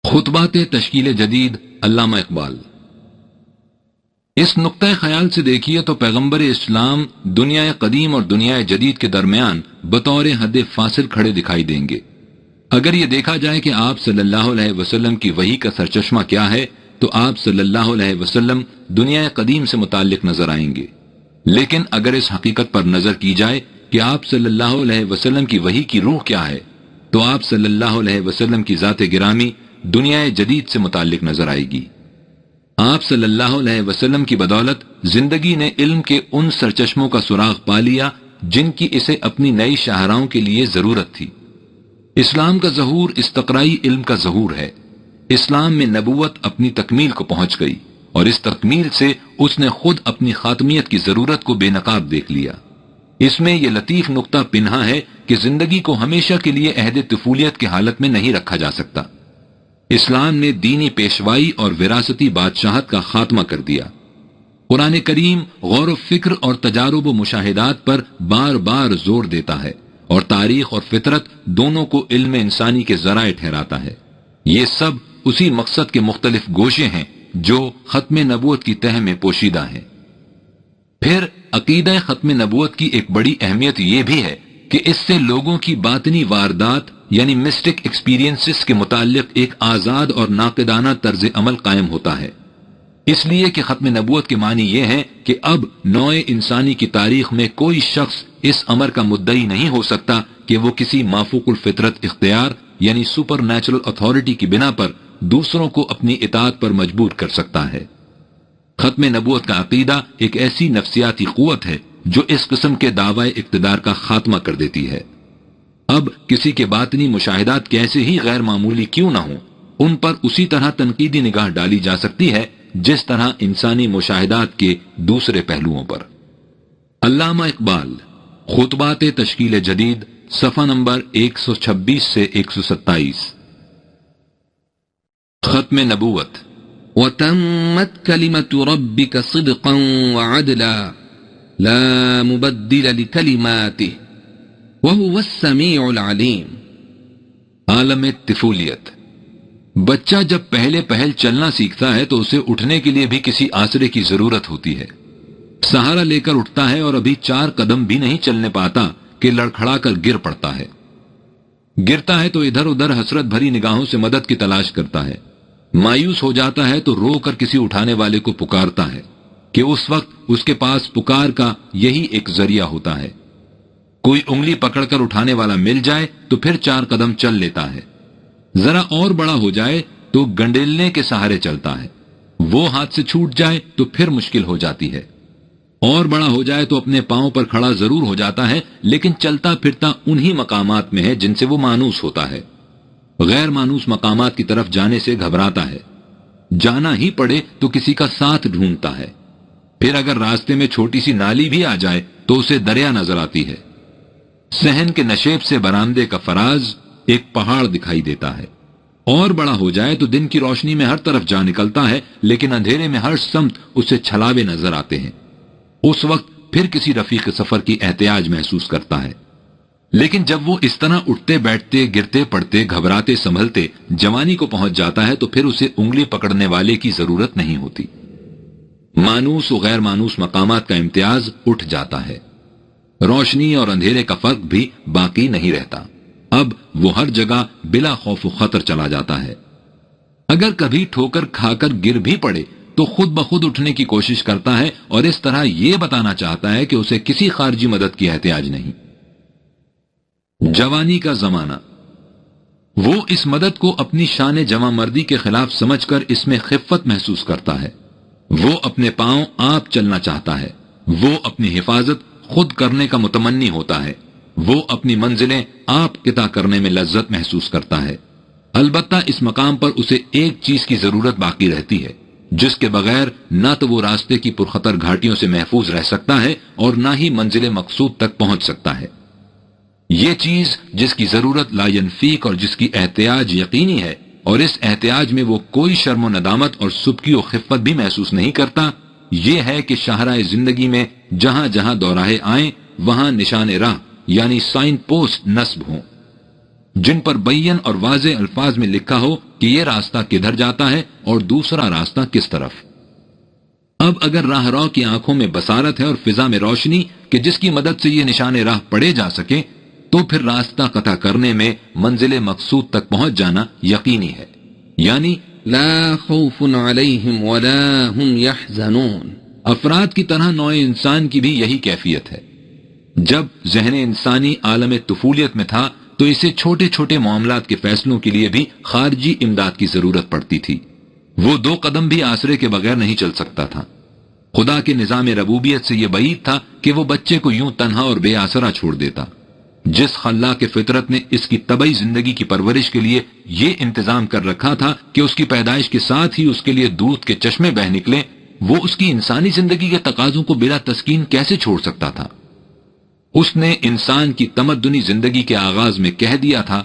خطبات تشکیل جدید علامہ اقبال۔ اس نقطۂ خیال سے دیکھیے تو پیغمبر اسلام دنیا قدیم اور دنیا جدید کے درمیان بطور حد فاصل کھڑے دکھائی دیں گے۔ اگر یہ دیکھا جائے کہ آپ صلی اللہ علیہ وسلم کی وحی کا سرچشمہ کیا ہے تو آپ صلی اللہ علیہ وسلم دنیا قدیم سے متعلق نظر آئیں گے، لیکن اگر اس حقیقت پر نظر کی جائے کہ آپ صلی اللہ علیہ وسلم کی وحی کی روح کیا ہے تو آپ صلی اللہ علیہ وسلم کی ذات گرامی دنیا جدید سے متعلق نظر آئے گی۔ آپ صلی اللہ علیہ وسلم کی بدولت زندگی نے علم کے ان سرچشموں کا سراغ پا لیا جن کی اسے اپنی نئی شاہراہوں کے لیے ضرورت تھی۔ اسلام کا ظہور استقرائی علم کا ظہور ہے۔ اسلام میں نبوت اپنی تکمیل کو پہنچ گئی اور اس تکمیل سے اس نے خود اپنی خاتمیت کی ضرورت کو بے نقاب دیکھ لیا۔ اس میں یہ لطیف نقطہ پنہا ہے کہ زندگی کو ہمیشہ کے لیے عہد طفولیت کی حالت میں نہیں رکھا جا سکتا۔ اسلام نے دینی پیشوائی اور وراثتی بادشاہت کا خاتمہ کر دیا۔ قرآن کریم غور و فکر اور تجارب و مشاہدات پر بار بار زور دیتا ہے اور تاریخ اور فطرت دونوں کو علم انسانی کے ذرائع ٹھہراتا ہے۔ یہ سب اسی مقصد کے مختلف گوشے ہیں جو ختم نبوت کی تہ میں پوشیدہ ہیں۔ پھر عقیدہ ختم نبوت کی ایک بڑی اہمیت یہ بھی ہے کہ اس سے لوگوں کی باطنی واردات یعنی مسٹک ایکسپیرینسز کے متعلق ایک آزاد اور ناقدانہ طرز عمل قائم ہوتا ہے۔ اس لیے کہ ختم نبوت کے معنی یہ ہے کہ اب نوع انسانی کی تاریخ میں کوئی شخص اس امر کا مدعی نہیں ہو سکتا کہ وہ کسی مافوق الفطرت اختیار یعنی سپر نیچرل اتھارٹی کی بنا پر دوسروں کو اپنی اطاعت پر مجبور کر سکتا ہے۔ ختم نبوت کا عقیدہ ایک ایسی نفسیاتی قوت ہے جو اس قسم کے دعوی اقتدار کا خاتمہ کر دیتی ہے۔ اب کسی کے باطنی مشاہدات کیسے ہی غیر معمولی کیوں نہ ہوں، ان پر اسی طرح تنقیدی نگاہ ڈالی جا سکتی ہے جس طرح انسانی مشاہدات کے دوسرے پہلوؤں پر۔ علامہ اقبال، خطبات تشکیل جدید، صفحہ نمبر 126 سے 127۔ ختم نبوت۔ وَتَمَّتْ كَلِمَةُ رَبِّكَ صِدْقًا وَعَدْلًا لَا مُبَدِّلَ لِكَلِمَاتِهِ وَهُوَ السَّمِيعُ الْعَلِيمُ۔ عالم طفولیت۔ بچہ جب پہلے پہل چلنا سیکھتا ہے تو اسے اٹھنے کے لیے بھی کسی آسرے کی ضرورت ہوتی ہے۔ سہارا لے کر اٹھتا ہے اور ابھی 4 قدم بھی نہیں چلنے پاتا کہ لڑکھڑا کر گر پڑتا ہے۔ گرتا ہے تو ادھر ادھر حسرت بھری نگاہوں سے مدد کی تلاش کرتا ہے۔ مایوس ہو جاتا ہے تو رو کر کسی اٹھانے والے کو پکارتا ہے کہ اس وقت اس کے پاس پکار کا یہی ایک ذریعہ ہوتا ہے۔ کوئی انگلی پکڑ کر اٹھانے والا مل جائے تو پھر 4 قدم چل لیتا ہے۔ ذرا اور بڑا ہو جائے تو گنڈیلنے کے سہارے چلتا ہے۔ وہ ہاتھ سے چھوٹ جائے تو پھر مشکل ہو جاتی ہے۔ اور بڑا ہو جائے تو اپنے پاؤں پر کھڑا ضرور ہو جاتا ہے لیکن چلتا پھرتا انہی مقامات میں ہے جن سے وہ مانوس ہوتا ہے۔ غیر مانوس مقامات کی طرف جانے سے گھبراتا ہے۔ جانا ہی پڑے تو کسی کا ساتھ ڈھونڈتا ہے۔ پھر اگر راستے میں چھوٹی سی نالی بھی آ جائے تو اسے دریا نظر آتی ہے۔ صحن کے نشیب سے برآمدے کا فراز ایک پہاڑ دکھائی دیتا ہے۔ اور بڑا ہو جائے تو دن کی روشنی میں ہر طرف جا نکلتا ہے لیکن اندھیرے میں ہر سمت اسے چھلاوے نظر آتے ہیں۔ اس وقت پھر کسی رفیق سفر کی احتیاج محسوس کرتا ہے۔ لیکن جب وہ اس طرح اٹھتے بیٹھتے گرتے پڑتے گھبراتے سنبھلتے جوانی کو پہنچ جاتا ہے تو پھر اسے انگلی پکڑنے والے کی ضرورت نہیں ہوتی۔ مانوس و غیر مانوس مقامات کا امتیاز اٹھ جاتا ہے۔ روشنی اور اندھیرے کا فرق بھی باقی نہیں رہتا۔ اب وہ ہر جگہ بلا خوف و خطر چلا جاتا ہے۔ اگر کبھی ٹھوکر کھا کر گر بھی پڑے تو خود بخود اٹھنے کی کوشش کرتا ہے اور اس طرح یہ بتانا چاہتا ہے کہ اسے کسی خارجی مدد کی احتیاج نہیں۔ جوانی کا زمانہ۔ وہ اس مدد کو اپنی شان جوان مردی کے خلاف سمجھ کر اس میں خفت محسوس کرتا ہے۔ وہ اپنے پاؤں آپ چلنا چاہتا ہے۔ وہ اپنی حفاظت خود کرنے کا متمنی ہوتا ہے۔ وہ اپنی منزلیں آپ قطع کرنے میں لذت محسوس کرتا ہے۔ البتہ اس مقام پر اسے ایک چیز کی ضرورت باقی رہتی ہے جس کے بغیر نہ تو وہ راستے کی پرخطر گھاٹیوں سے محفوظ رہ سکتا ہے اور نہ ہی منزل مقصود تک پہنچ سکتا ہے۔ یہ چیز جس کی ضرورت لا ینفیق اور جس کی احتیاج یقینی ہے اور اس احتیاج میں وہ کوئی شرم و ندامت اور سبکی و خفت بھی محسوس نہیں کرتا، یہ ہے کہ شاہراہ زندگی میں جہاں جہاں دوراہے آئیں وہاں نشان راہ یعنی سائن پوسٹ نصب ہوں۔ جن پر بین اور واضح الفاظ میں لکھا ہو کہ یہ راستہ کدھر جاتا ہے اور دوسرا راستہ کس طرف۔ اب اگر راہ رو کی آنکھوں میں بصارت ہے اور فضا میں روشنی کہ جس کی مدد سے یہ نشان راہ پڑے جا سکے، تو پھر راستہ قطع کرنے میں منزل مقصود تک پہنچ جانا یقینی ہے، یعنی لا خوف علیہم ولا هم يحزنون۔ افراد کی طرح نوع انسان کی بھی یہی کیفیت ہے۔ جب ذہن انسانی عالم طفولیت میں تھا تو اسے چھوٹے چھوٹے معاملات کے فیصلوں کے لیے بھی خارجی امداد کی ضرورت پڑتی تھی۔ وہ 2 قدم بھی آسرے کے بغیر نہیں چل سکتا تھا۔ خدا کے نظام ربوبیت سے یہ بعید تھا کہ وہ بچے کو یوں تنہا اور بے آسرا چھوڑ دیتا۔ جس خلاق فطرت نے اس کی طبعی زندگی کی پرورش کے لیے یہ انتظام کر رکھا تھا کہ اس کی پیدائش کے ساتھ ہی اس کے لیے دودھ کے چشمے بہہ نکلیں، وہ اس کی انسانی زندگی کے تقاضوں کو بلا تسکین کیسے چھوڑ سکتا تھا؟ اس نے انسان کی تمدنی زندگی کے آغاز میں کہہ دیا تھا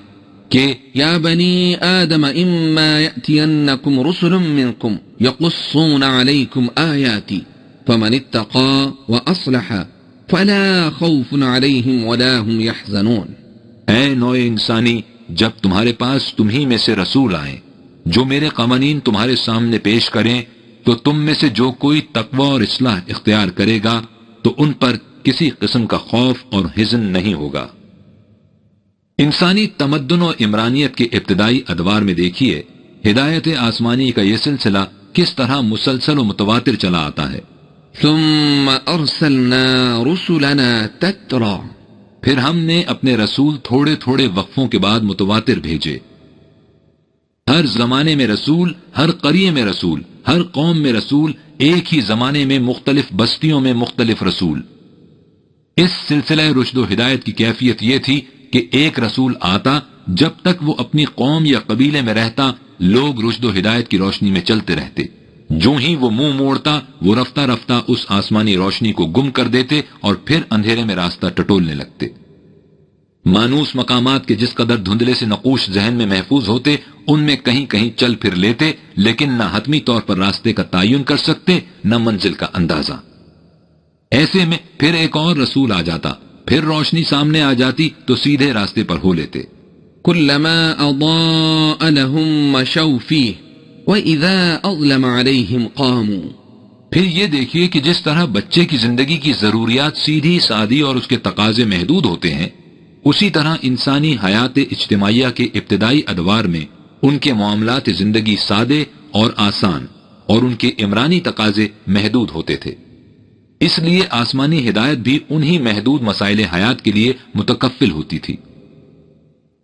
کہ یا بنی آدم اما یأتینکم رسل منکم یقصون علیکم آیاتی فمن اتقا واصلح فلا خوف علیہم ولا هم یحزنون۔ اے نوع انسانی، جب تمہارے پاس تمہیں میں سے رسول آئیں جو میرے قوانین تمہارے سامنے پیش کریں، تو تم میں سے جو کوئی تقوی اور اصلاح اختیار کرے گا تو ان پر کسی قسم کا خوف اور حزن نہیں ہوگا۔ انسانی تمدن و عمرانیت کے ابتدائی ادوار میں دیکھیے ہدایت آسمانی کا یہ سلسلہ کس طرح مسلسل و متواتر چلا آتا ہے۔ ثم ارسلنا رسلنا تترا، پھر ہم نے اپنے رسول تھوڑے تھوڑے وقفوں کے بعد متواتر بھیجے۔ ہر زمانے میں رسول، ہر قریے میں رسول، ہر قوم میں رسول، ایک ہی زمانے میں مختلف بستیوں میں مختلف رسول۔ اس سلسلہ رشد و ہدایت کی کیفیت یہ تھی کہ ایک رسول آتا، جب تک وہ اپنی قوم یا قبیلے میں رہتا لوگ رشد و ہدایت کی روشنی میں چلتے رہتے۔ جو ہی وہ منہ موڑتا وہ رفتہ رفتہ اس آسمانی روشنی کو گم کر دیتے اور پھر اندھیرے میں راستہ ٹٹولنے لگتے۔ مانوس مقامات کے جس قدر دھندلے سے نقوش ذہن میں محفوظ ہوتے، ان میں کہیں کہیں چل پھر لیتے، لیکن نہ حتمی طور پر راستے کا تعین کر سکتے، نہ منزل کا اندازہ۔ ایسے میں پھر ایک اور رسول آ جاتا، پھر روشنی سامنے آ جاتی تو سیدھے راستے پر ہو لیتے۔ كلما أضاء لهم مشوا فيه وإذا أظلم عليهم قاموا۔ پھر یہ دیکھیے کہ جس طرح بچے کی زندگی کی ضروریات سیدھی سادی اور اس کے تقاضے محدود ہوتے ہیں، اسی طرح انسانی حیات اجتماعیہ کے ابتدائی ادوار میں ان کے معاملات زندگی سادے اور آسان اور ان کے عمرانی تقاضے محدود ہوتے تھے۔ اس لیے آسمانی ہدایت بھی انہی محدود مسائل حیات کے لیے متکفل ہوتی تھی۔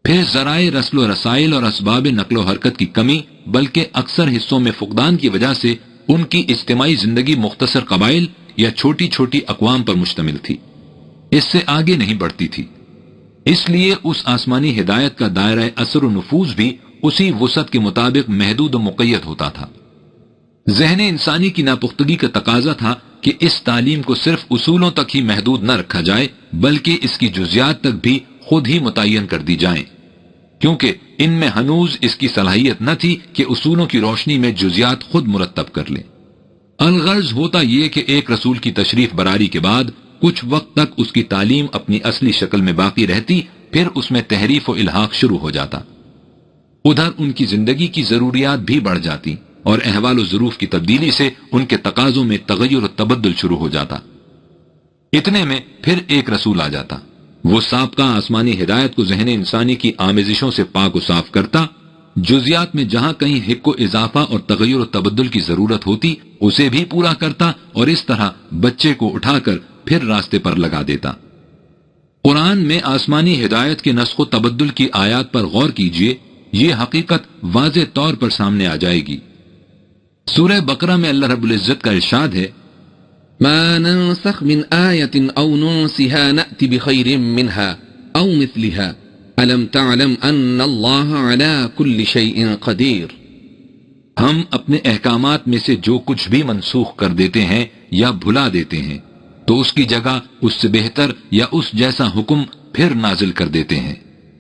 پھر ذرائع رسل و رسائل اور اسباب نقل و حرکت کی کمی، بلکہ اکثر حصوں میں فقدان کی وجہ سے ان کی اجتماعی زندگی مختصر قبائل یا چھوٹی چھوٹی اقوام پر مشتمل تھی، اس سے آگے نہیں بڑھتی تھی۔ اس لیے اس آسمانی ہدایت کا دائرہ اثر و نفوذ بھی اسی وسعت کے مطابق محدود و مقید ہوتا تھا۔ ذہن انسانی کی ناپختگی کا تقاضا تھا کہ اس تعلیم کو صرف اصولوں تک ہی محدود نہ رکھا جائے، بلکہ اس کی جزیات تک بھی خود ہی متعین کر دی جائیں، کیونکہ ان میں ہنوز اس کی صلاحیت نہ تھی کہ اصولوں کی روشنی میں جزیات خود مرتب کر لیں۔ الغرض ہوتا یہ کہ ایک رسول کی تشریف براری کے بعد کچھ وقت تک اس کی تعلیم اپنی اصلی شکل میں باقی رہتی، پھر اس میں تحریف و الحاق شروع ہو جاتا۔ ادھر ان کی زندگی کی ضروریات بھی بڑھ جاتی اور احوال و ظروف کی تبدیلی سے ان کے تقاضوں میں تغیر و تبدل شروع ہو جاتا۔ اتنے میں پھر ایک رسول آ جاتا، وہ سابقہ آسمانی ہدایت کو ذہن انسانی کی آمیزشوں سے پاک و صاف کرتا، جزیات میں جہاں کہیں حق و اضافہ اور تغیر و تبدل کی ضرورت ہوتی اسے بھی پورا کرتا، اور اس طرح بچے کو اٹھا کر پھر راستے پر لگا دیتا۔ قرآن میں آسمانی ہدایت کے نسخ و تبدل کی آیات پر غور کیجئے، یہ حقیقت واضح طور پر سامنے آ جائے گی۔ سورہ بقرہ میں اللہ رب العزت کا ارشاد ہے، ما ننسخ من آية أو ننسها نأتي بخير منها أو مثلها ألم تعلم أن الله على كل شيء قدير۔ ہم اپنے احکامات میں سے جو کچھ بھی منسوخ کر دیتے ہیں یا بھلا دیتے ہیں تو اس کی جگہ اس سے بہتر یا اس جیسا حکم پھر نازل کر دیتے ہیں۔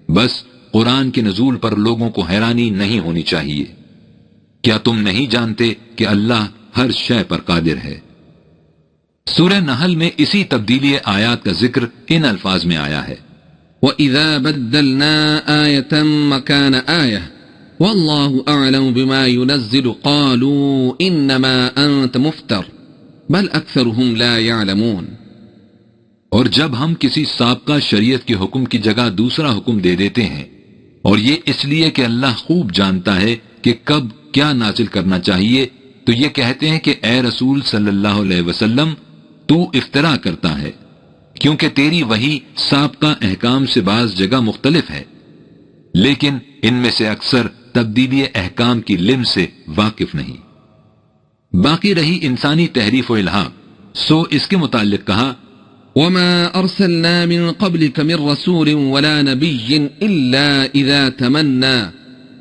بس قرآن کے نزول پر لوگوں کو حیرانی نہیں ہونی چاہیے۔ کیا تم نہیں جانتے کہ اللہ ہر شے پر قادر ہے؟ سورہ نحل میں اسی تبدیلی آیات کا ذکر ان الفاظ میں آیا ہے، وَإِذَا بَدَّلْنَا آيَةً مَكَانَ آيَةٍ وَاللَّهُ أَعْلَمُ بِمَا يُنَزِّلُ قَالُوا إِنَّمَا أَنْتَ مُفْتَرٍ بَلْ أَكْثَرُهُمْ لَا يَعْلَمُونَ۔ اور جب ہم کسی سابقہ شریعت کے حکم کی جگہ دوسرا حکم دے دیتے ہیں، اور یہ اس لیے کہ اللہ خوب جانتا ہے کہ کب کیا نازل کرنا چاہیے، تو یہ کہتے ہیں کہ اے رسول صلی اللہ علیہ وسلم تو افترا کرتا ہے، کیونکہ تیری وحی سابقہ احکام سے بعض جگہ مختلف ہے، لیکن ان میں سے اکثر تبدیلی احکام کی لم سے واقف نہیں۔ باقی رہی انسانی تحریف و الحاق، سو اس کے متعلق کہا وَمَا أَرْسَلْنَا مِن قَبْلِكَ مِن رَّسُولٍ وَلَا نَبِيٍّ إِلَّا إِذَا تَمَنَّى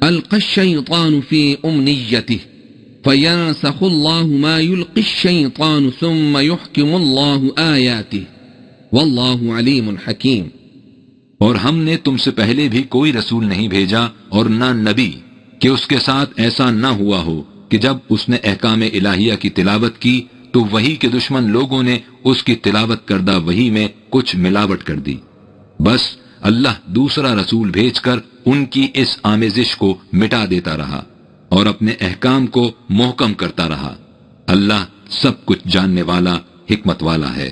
أَلْقَى الشَّيْطَانُ فِي أُمْنِيَّتِهِ فَيَنسَخُ اللَّهُ مَا يُلْقِي الشَّيْطَانُ ثُمَّ يُحْكِمُ اللَّهُ آيَاتِهِ وَاللَّهُ عَلِيمٌ حَكِيمٌ۔ اور ہم نے تم سے پہلے بھی کوئی رسول نہیں بھیجا اور نہ نبی کہ اس کے ساتھ ایسا نہ ہوا ہو کہ جب اس نے احکام الہیہ کی تلاوت کی تو وحی کے دشمن لوگوں نے اس کی تلاوت کردہ وحی میں کچھ ملاوٹ کر دی، بس اللہ دوسرا رسول بھیج کر ان کی اس آمیزش کو مٹا دیتا رہا اور اپنے احکام کو محکم کرتا رہا۔ اللہ سب کچھ جاننے والا، حکمت والا ہے۔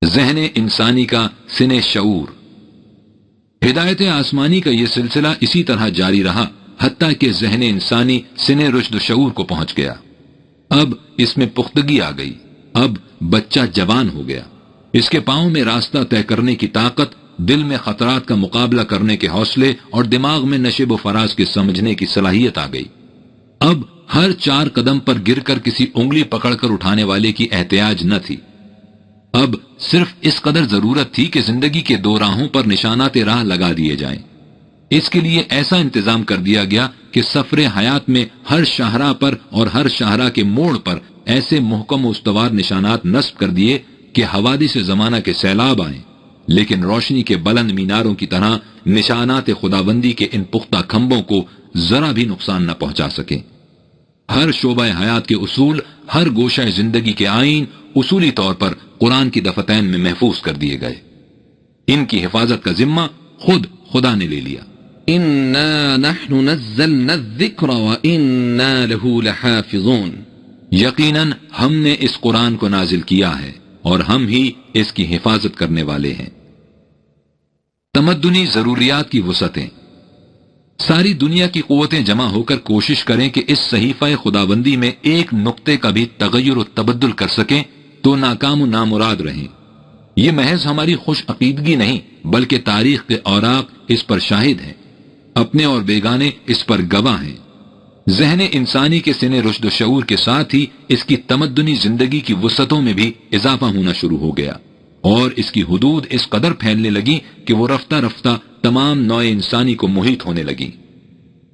ذہن انسانی کا سن شعور۔ ہدایت آسمانی کا یہ سلسلہ اسی طرح جاری رہا حتیٰ کہ ذہن انسانی سن رشد و شعور کو پہنچ گیا۔ اب اس میں پختگی آ گئی، اب بچہ جوان ہو گیا، اس کے پاؤں میں راستہ طے کرنے کی طاقت، دل میں خطرات کا مقابلہ کرنے کے حوصلے اور دماغ میں نشیب و فراز کے سمجھنے کی صلاحیت آ گئی۔ اب ہر 4 قدم پر گر کر کسی انگلی پکڑ کر اٹھانے والے کی احتیاج نہ تھی۔ اب صرف اس قدر ضرورت تھی کہ زندگی کے 2 راہوں پر نشانات راہ لگا دیے جائیں۔ اس کے لیے ایسا انتظام کر دیا گیا کہ سفر حیات میں ہر شاہراہ پر اور ہر شاہراہ کے موڑ پر ایسے محکم و استوار نشانات نصب کر دیے کہ حوادث زمانہ کے سیلاب آئیں، لیکن روشنی کے بلند میناروں کی طرح نشانات خداوندی کے ان پختہ کھمبوں کو ذرا بھی نقصان نہ پہنچا سکیں۔ ہر شعبہ حیات کے اصول، ہر گوشہ زندگی کے آئین اصولی طور پر قرآن کی دفتین میں محفوظ کر دیے گئے۔ ان کی حفاظت کا ذمہ خود خدا نے لے لیا۔ إِنَّا نَحْنُ نَزَّلْنَا الذِّكْرَ وَإِنَّا لَهُ لَحَافِظُونَ۔ یقیناً ہم نے اس قرآن کو نازل کیا ہے اور ہم ہی اس کی حفاظت کرنے والے ہیں۔ تمدنی ضروریات کی وسعتیں۔ ساری دنیا کی قوتیں جمع ہو کر کوشش کریں کہ اس صحیفہ خداوندی میں ایک نقطے کا بھی تغیر و تبدل کر سکیں تو ناکام و نامراد رہیں۔ یہ محض ہماری خوش عقیدگی نہیں بلکہ تاریخ کے اوراق اس پر شاہد ہیں، اپنے اور بیگانے اس پر گواہ ہیں۔ ذہن انسانی کے سن رشد و شعور کے ساتھ ہی اس کی تمدنی زندگی کی وسعتوں میں بھی اضافہ ہونا شروع ہو گیا اور اس کی حدود اس قدر پھیلنے لگی کہ وہ رفتہ رفتہ تمام نوع انسانی کو محیط ہونے لگی۔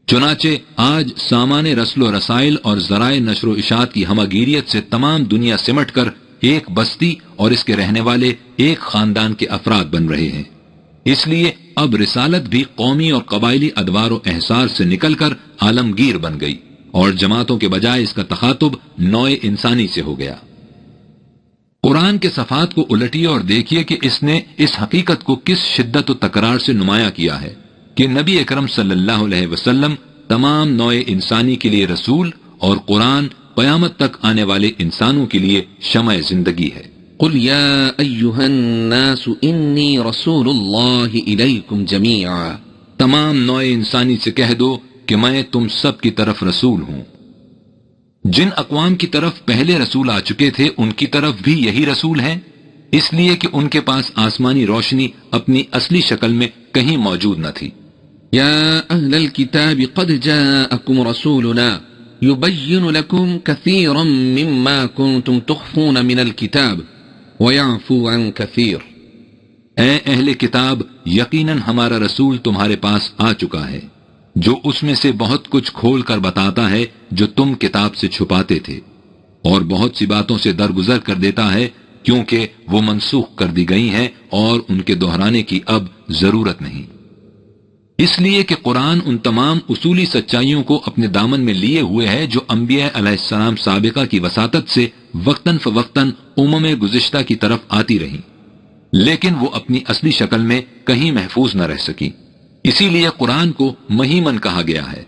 چنانچہ آج سامان رسل و رسائل اور ذرائع نشر و اشاعت کی ہمہ گیریت سے تمام دنیا سمٹ کر ایک بستی اور اس کے رہنے والے ایک خاندان کے افراد بن رہے ہیں۔ اس لیے اب رسالت بھی قومی اور قبائلی ادوار و احسار سے نکل کر عالمگیر بن گئی اور جماعتوں کے بجائے اس کا تخاطب نوع انسانی سے ہو گیا۔ قرآن کے صفحات کو الٹیے اور دیکھیے کہ اس نے اس حقیقت کو کس شدت و تکرار سے نمایاں کیا ہے کہ نبی اکرم صلی اللہ علیہ وسلم تمام نوع انسانی کے لیے رسول اور قرآن قیامت تک آنے والے انسانوں کے لیے شمع زندگی ہے۔ قل یا ایہا الناس انی رسول اللہ الیکم جمیعا۔ تمام نوع انسانی سے کہہ دو کہ میں تم سب کی طرف رسول ہوں۔ جن اقوام کی طرف پہلے رسول آ چکے تھے ان کی طرف بھی یہی رسول ہیں، اس لیے کہ ان کے پاس آسمانی روشنی اپنی اصلی شکل میں کہیں موجود نہ تھی۔ یا اہل الکتاب قد جاءکم رسولنا يبين لكم كثيرا مما كنتم تخفون من الكتاب ويعفو عن كثير۔ اے اہل کتاب، یقیناً ہمارا رسول تمہارے پاس آ چکا ہے جو اس میں سے بہت کچھ کھول کر بتاتا ہے جو تم کتاب سے چھپاتے تھے، اور بہت سی باتوں سے درگزر کر دیتا ہے کیونکہ وہ منسوخ کر دی گئی ہیں اور ان کے دہرانے کی اب ضرورت نہیں۔ اس لیے کہ قرآن ان تمام اصولی سچائیوں کو اپنے دامن میں لیے ہوئے ہے جو انبیاء علیہ السلام سابقہ کی وساطت سے وقتاً فوقتاً امم گزشتہ کی طرف آتی رہیں۔ لیکن وہ اپنی اصلی شکل میں کہیں محفوظ نہ رہ سکی. اسی لیے قرآن کو مہیمن کہا گیا ہے،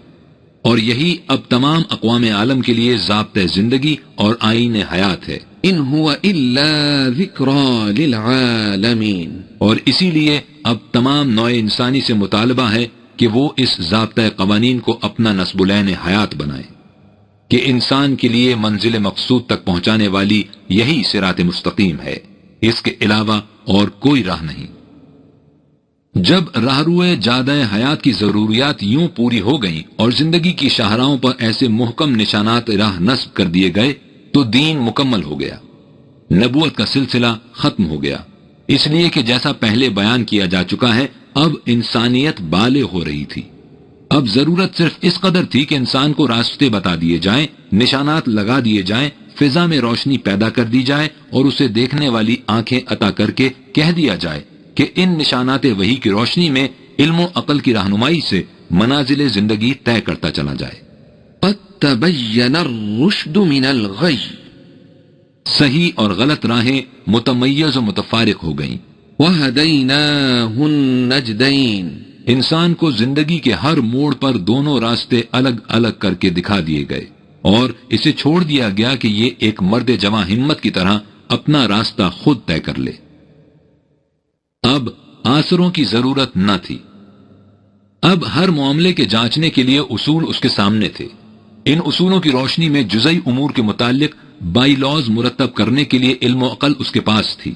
اور یہی اب تمام اقوام عالم کے لیے ضابطۂ زندگی اور آئین حیات ہے. ان هو الا ذکری للعالمین. اور اسی لیے اب تمام نوع انسانی سے مطالبہ ہے کہ وہ اس ضابطۂ قوانین کو اپنا نصب العین حیات بنائے کہ انسان کے لیے منزل مقصود تک پہنچانے والی یہی صراط مستقیم ہے، اس کے علاوہ اور کوئی راہ نہیں. جب راہروئے جادہ حیات کی ضروریات یوں پوری ہو گئیں اور زندگی کی شاہراہوں پر ایسے محکم نشانات راہ نصب کر دیے گئے تو دین مکمل ہو گیا، نبوت کا سلسلہ ختم ہو گیا. اس لیے کہ جیسا پہلے بیان کیا جا چکا ہے، اب انسانیت بالغ ہو رہی تھی. اب ضرورت صرف اس قدر تھی کہ انسان کو راستے بتا دیے جائیں، نشانات لگا دیے جائیں، فضا میں روشنی پیدا کر دی جائے اور اسے دیکھنے والی آنکھیں عطا کر کے کہہ دیا جائے کہ ان نشانات وحی کی روشنی میں علم و عقل کی رہنمائی سے منازل زندگی طے کرتا چلا جائے. قد تبین الرشد من الغی. صحیح اور غلط راہیں متمیز و متفارق ہو گئیں. وہدیناہ النجدین. انسان کو زندگی کے ہر موڑ پر دونوں راستے الگ الگ کر کے دکھا دیے گئے اور اسے چھوڑ دیا گیا کہ یہ ایک مرد جواں ہمت کی طرح اپنا راستہ خود طے کر لے. اب آسروں کی ضرورت نہ تھی. اب ہر معاملے کے جانچنے کے لیے اصول اس کے سامنے تھے. ان اصولوں کی روشنی میں جزئی امور کے متعلق بائی لاز مرتب کرنے کے لیے علم و عقل اس کے پاس تھی.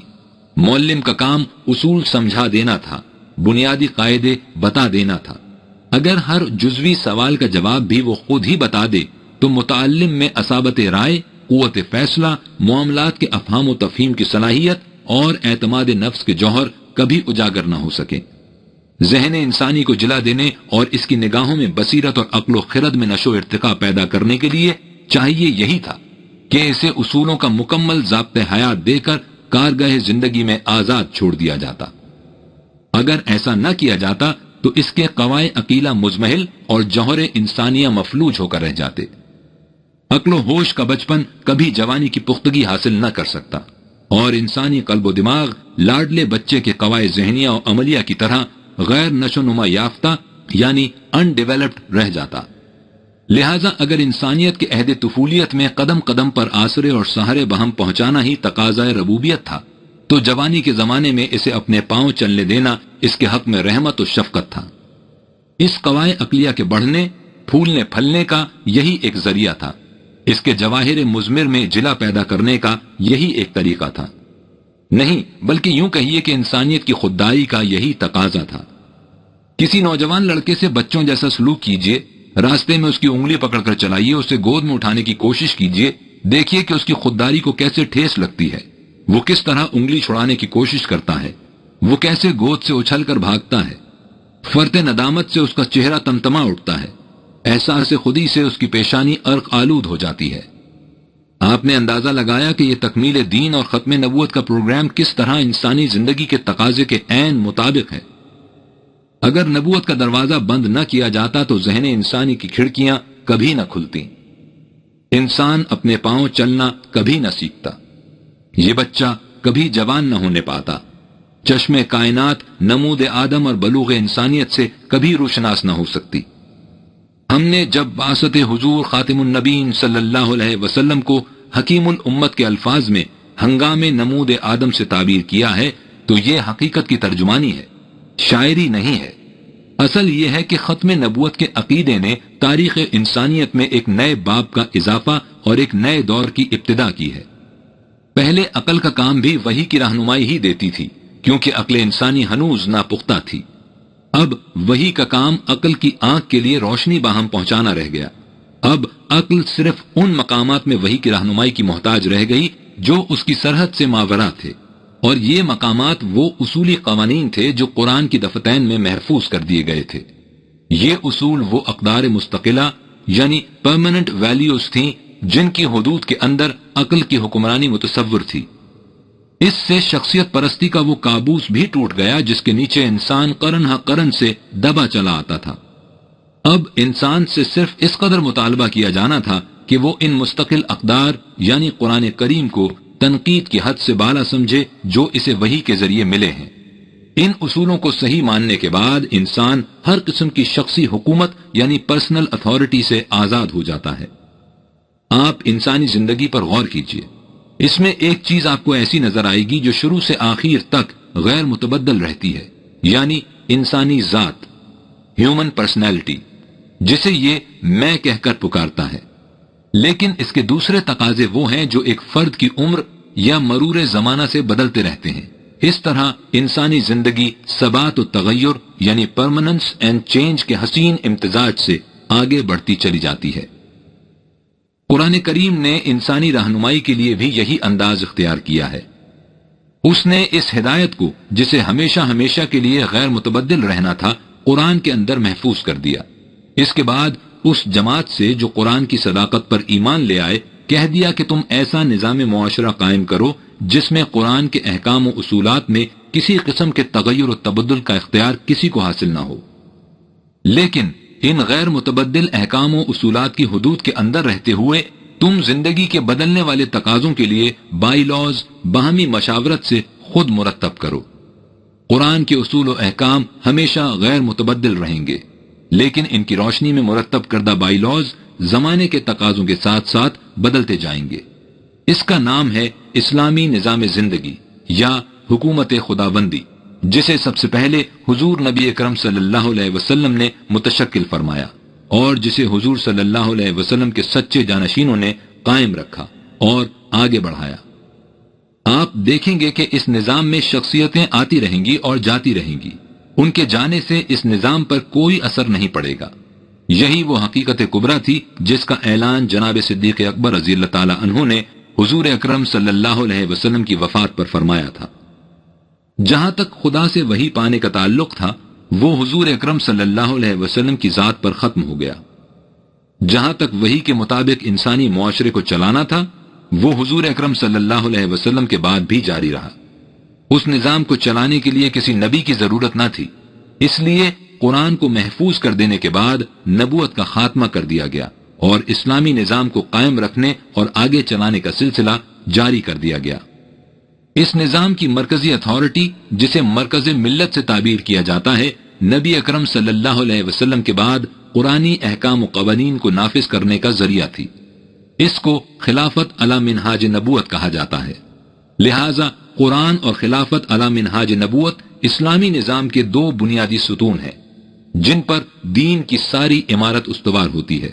معلم کا کام اصول سمجھا دینا تھا، بنیادی قاعدے بتا دینا تھا. اگر ہر جزوی سوال کا جواب بھی وہ خود ہی بتا دے تو متعلم میں اصابت رائے، قوت فیصلہ، معاملات کے افہام و تفہیم کی صلاحیت اور اعتماد نفس کے جوہر کبھی اجاگر نہ ہو سکے. ذہن انسانی کو جلا دینے اور اس کی نگاہوں میں بصیرت اور عقل و خرد میں نشو ارتقا پیدا کرنے کے لیے چاہیے یہی تھا کہ اسے اصولوں کا مکمل ضابطۂ حیات دے کر کارگاہ زندگی میں آزاد چھوڑ دیا جاتا. اگر ایسا نہ کیا جاتا تو اس کے قوائے عقیلہ مزمحل اور جوہر انسانیہ مفلوج ہو کر رہ جاتے. عقل و ہوش کا بچپن کبھی جوانی کی پختگی حاصل نہ کر سکتا اور انسانی قلب و دماغ لاڈلے بچے کے قواعد ذہنیہ و عملیہ کی طرح غیر نشو نما یافتہ یعنی ان ڈیولپڈ رہ جاتا. لہذا اگر انسانیت کے عہد طفولیت میں قدم قدم پر آسرے اور سہارے بہم پہنچانا ہی تقاضۂ ربوبیت تھا تو جوانی کے زمانے میں اسے اپنے پاؤں چلنے دینا اس کے حق میں رحمت و شفقت تھا. اس قواعد عقلیہ کے بڑھنے پھولنے پھلنے کا یہی ایک ذریعہ تھا. اس کے جواہر مضمر میں جلا پیدا کرنے کا یہی ایک طریقہ تھا. نہیں بلکہ یوں کہیے کہ انسانیت کی خودداری کا یہی تقاضا تھا. کسی نوجوان لڑکے سے بچوں جیسا سلوک کیجیے، راستے میں اس کی انگلی پکڑ کر چلائیے، اسے گود میں اٹھانے کی کوشش کیجیے، دیکھیے کہ اس کی خودداری کو کیسے ٹھیس لگتی ہے، وہ کس طرح انگلی چھڑانے کی کوشش کرتا ہے، وہ کیسے گود سے اچھل کر بھاگتا ہے. فرط ندامت سے اس کا چہرہ تمتما اٹھتا ہے، احساس خودی سے اس کی پیشانی عرق آلود ہو جاتی ہے. آپ نے اندازہ لگایا کہ یہ تکمیل دین اور ختم نبوت کا پروگرام کس طرح انسانی زندگی کے تقاضے کے عین مطابق ہے. اگر نبوت کا دروازہ بند نہ کیا جاتا تو ذہن انسانی کی کھڑکیاں کبھی نہ کھلتی، انسان اپنے پاؤں چلنا کبھی نہ سیکھتا، یہ بچہ کبھی جوان نہ ہونے پاتا، چشم کائنات نمود آدم اور بلوغ انسانیت سے کبھی روشناس نہ ہو سکتی. ہم نے جب بعثت حضور خاتم النبین صلی اللہ علیہ وسلم کو حکیم الامت کے الفاظ میں ہنگام نمود آدم سے تعبیر کیا ہے تو یہ حقیقت کی ترجمانی ہے، شاعری نہیں ہے. اصل یہ ہے کہ ختم نبوت کے عقیدے نے تاریخ انسانیت میں ایک نئے باب کا اضافہ اور ایک نئے دور کی ابتدا کی ہے. پہلے عقل کا کام بھی وحی کی رہنمائی ہی دیتی تھی کیونکہ عقل انسانی ہنوز ناپختہ تھی. اب وحی کا کام عقل کی آنکھ کے لیے روشنی باہم پہنچانا رہ گیا. اب عقل صرف ان مقامات میں وحی کی رہنمائی کی محتاج رہ گئی جو اس کی سرحد سے ماورا تھے، اور یہ مقامات وہ اصولی قوانین تھے جو قرآن کی دفتین میں محفوظ کر دیے گئے تھے. یہ اصول وہ اقدار مستقلہ یعنی پرماننٹ ویلیوز تھیں جن کی حدود کے اندر عقل کی حکمرانی متصور تھی. اس سے شخصیت پرستی کا وہ کابوس بھی ٹوٹ گیا جس کے نیچے انسان قرن ہا قرن سے دبا چلا آتا تھا. اب انسان سے صرف اس قدر مطالبہ کیا جانا تھا کہ وہ ان مستقل اقدار یعنی قرآن کریم کو تنقید کی حد سے بالا سمجھے جو اسے وحی کے ذریعے ملے ہیں۔ ان اصولوں کو صحیح ماننے کے بعد انسان ہر قسم کی شخصی حکومت یعنی پرسنل اتھارٹی سے آزاد ہو جاتا ہے۔ آپ انسانی زندگی پر غور کیجئے، اس میں ایک چیز آپ کو ایسی نظر آئے گی جو شروع سے آخر تک غیر متبدل رہتی ہے، یعنی انسانی ذات، ہیومن پرسنالٹی، جسے یہ میں کہہ کر پکارتا ہے۔ لیکن اس کے دوسرے تقاضے وہ ہیں جو ایک فرد کی عمر یا مرور زمانہ سے بدلتے رہتے ہیں۔ اس طرح انسانی زندگی ثبات و تغیر یعنی پرماننس اینڈ چینج کے حسین امتزاج سے آگے بڑھتی چلی جاتی ہے۔ قرآن کریم نے انسانی رہنمائی کے لیے بھی یہی انداز اختیار کیا ہے۔ اس نے اس ہدایت کو، جسے ہمیشہ ہمیشہ کے لیے غیر متبدل رہنا تھا، قرآن کے اندر محفوظ کر دیا۔ اس کے بعد اس جماعت سے جو قرآن کی صداقت پر ایمان لے آئے کہہ دیا کہ تم ایسا نظام معاشرہ قائم کرو جس میں قرآن کے احکام و اصولات میں کسی قسم کے تغیر و تبدل کا اختیار کسی کو حاصل نہ ہو، لیکن ان غیر متبدل احکام و اصولات کی حدود کے اندر رہتے ہوئے تم زندگی کے بدلنے والے تقاضوں کے لیے بائی لاز باہمی مشاورت سے خود مرتب کرو۔ قرآن کے اصول و احکام ہمیشہ غیر متبدل رہیں گے، لیکن ان کی روشنی میں مرتب کردہ بائی لاز زمانے کے تقاضوں کے ساتھ ساتھ بدلتے جائیں گے۔ اس کا نام ہے اسلامی نظام زندگی یا حکومت خداوندی، جسے سب سے پہلے حضور نبی اکرم صلی اللہ علیہ وسلم نے متشکل فرمایا اور جسے حضور صلی اللہ علیہ وسلم کے سچے جانشینوں نے قائم رکھا اور آگے بڑھایا۔ آپ دیکھیں گے کہ اس نظام میں شخصیتیں آتی رہیں گی اور جاتی رہیں گی، ان کے جانے سے اس نظام پر کوئی اثر نہیں پڑے گا۔ یہی وہ حقیقت کبریٰ تھی جس کا اعلان جناب صدیق اکبر رضی اللہ تعالی عنہ نے حضور اکرم صلی اللہ علیہ وسلم کی وفات پر فرمایا تھا۔ جہاں تک خدا سے وحی پانے کا تعلق تھا وہ حضور اکرم صلی اللہ علیہ وسلم کی ذات پر ختم ہو گیا۔ جہاں تک وحی کے مطابق انسانی معاشرے کو چلانا تھا وہ حضور اکرم صلی اللہ علیہ وسلم کے بعد بھی جاری رہا۔ اس نظام کو چلانے کے لیے کسی نبی کی ضرورت نہ تھی، اس لیے قرآن کو محفوظ کر دینے کے بعد نبوت کا خاتمہ کر دیا گیا اور اسلامی نظام کو قائم رکھنے اور آگے چلانے کا سلسلہ جاری کر دیا گیا۔ اس نظام کی مرکزی اتھارٹی، جسے مرکز ملت سے تعبیر کیا جاتا ہے، نبی اکرم صلی اللہ علیہ وسلم کے بعد قرآنی احکام و قوانین کو نافذ کرنے کا ذریعہ تھی۔ اس کو خلافت علی منہاج نبوت کہا جاتا ہے۔ لہذا قرآن اور خلافت علی منہاج نبوت اسلامی نظام کے دو بنیادی ستون ہیں جن پر دین کی ساری عمارت استوار ہوتی ہے۔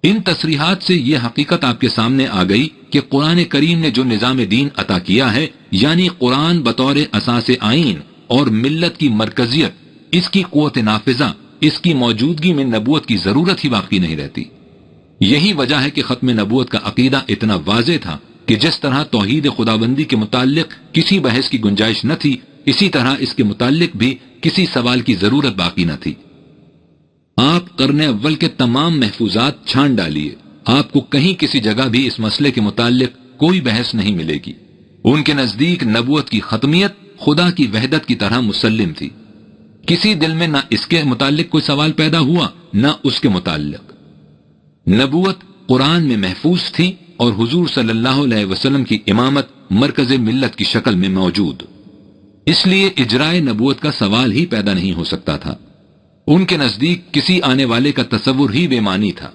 ان تصریحات سے یہ حقیقت آپ کے سامنے آ گئی کہ قرآن کریم نے جو نظام دین عطا کیا ہے، یعنی قرآن بطور اساس آئین اور ملت کی مرکزیت، اس کی قوت نافذہ، اس کی موجودگی میں نبوت کی ضرورت ہی باقی نہیں رہتی۔ یہی وجہ ہے کہ ختم نبوت کا عقیدہ اتنا واضح تھا کہ جس طرح توحید خداوندی کے متعلق کسی بحث کی گنجائش نہ تھی، اسی طرح اس کے متعلق بھی کسی سوال کی ضرورت باقی نہ تھی۔ آپ قرن اول کے تمام محفوظات چھان ڈالیے، آپ کو کہیں کسی جگہ بھی اس مسئلے کے متعلق کوئی بحث نہیں ملے گی۔ ان کے نزدیک نبوت کی ختمیت خدا کی وحدت کی طرح مسلم تھی، کسی دل میں نہ اس کے متعلق کوئی سوال پیدا ہوا نہ اس کے متعلق۔ نبوت قرآن میں محفوظ تھی اور حضور صلی اللہ علیہ وسلم کی امامت مرکز ملت کی شکل میں موجود، اس لیے اجرائے نبوت کا سوال ہی پیدا نہیں ہو سکتا تھا۔ ان کے نزدیک کسی آنے والے کا تصور ہی بے معنی تھا۔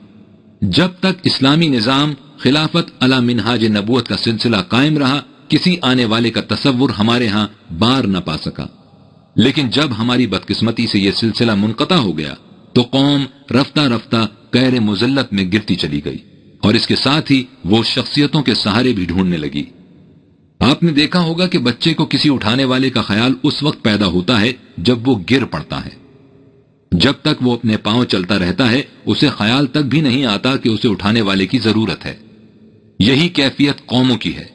جب تک اسلامی نظام خلافت علی منہاج نبوت کا سلسلہ قائم رہا، کسی آنے والے کا تصور ہمارے ہاں بار نہ پا سکا۔ لیکن جب ہماری بدقسمتی سے یہ سلسلہ منقطع ہو گیا تو قوم رفتہ رفتہ قہر مذلت میں گرتی چلی گئی اور اس کے ساتھ ہی وہ شخصیتوں کے سہارے بھی ڈھونڈنے لگی۔ آپ نے دیکھا ہوگا کہ بچے کو کسی اٹھانے والے کا خیال اس وقت پیدا ہوتا ہے جب وہ گر پڑتا ہے۔ جب تک وہ اپنے پاؤں چلتا رہتا ہے اسے خیال تک بھی نہیں آتا کہ اسے اٹھانے والے کی ضرورت ہے۔ یہی کیفیت قوموں کی ہے۔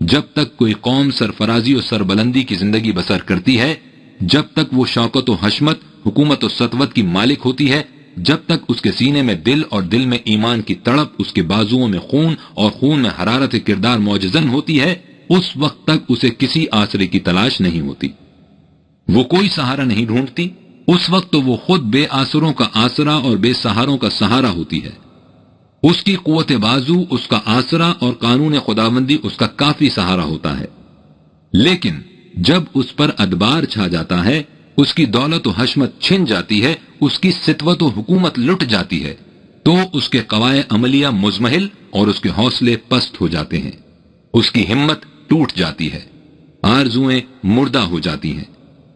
جب تک کوئی قوم سرفرازی و سربلندی کی زندگی بسر کرتی ہے، جب تک وہ شوکت و حشمت، حکومت و سطوت کی مالک ہوتی ہے، جب تک اس کے سینے میں دل اور دل میں ایمان کی تڑپ، اس کے بازوؤں میں خون اور خون میں حرارت کردار موجزن ہوتی ہے، اس وقت تک اسے کسی آسرے کی تلاش نہیں ہوتی، وہ کوئی سہارا نہیں ڈھونڈتی۔ اس وقت تو وہ خود بے آسروں کا آسرا اور بے سہاروں کا سہارا ہوتی ہے۔ اس کی قوت بازو اس کا آسرا اور قانون خداوندی اس کا کافی سہارا ہوتا ہے۔ لیکن جب اس پر ادبار چھا جاتا ہے، اس کی دولت و حشمت چھن جاتی ہے، اس کی سطوت و حکومت لٹ جاتی ہے، تو اس کے قوائے عملیہ مزمحل اور اس کے حوصلے پست ہو جاتے ہیں، اس کی ہمت ٹوٹ جاتی ہے، آرزوئیں مردہ ہو جاتی ہیں،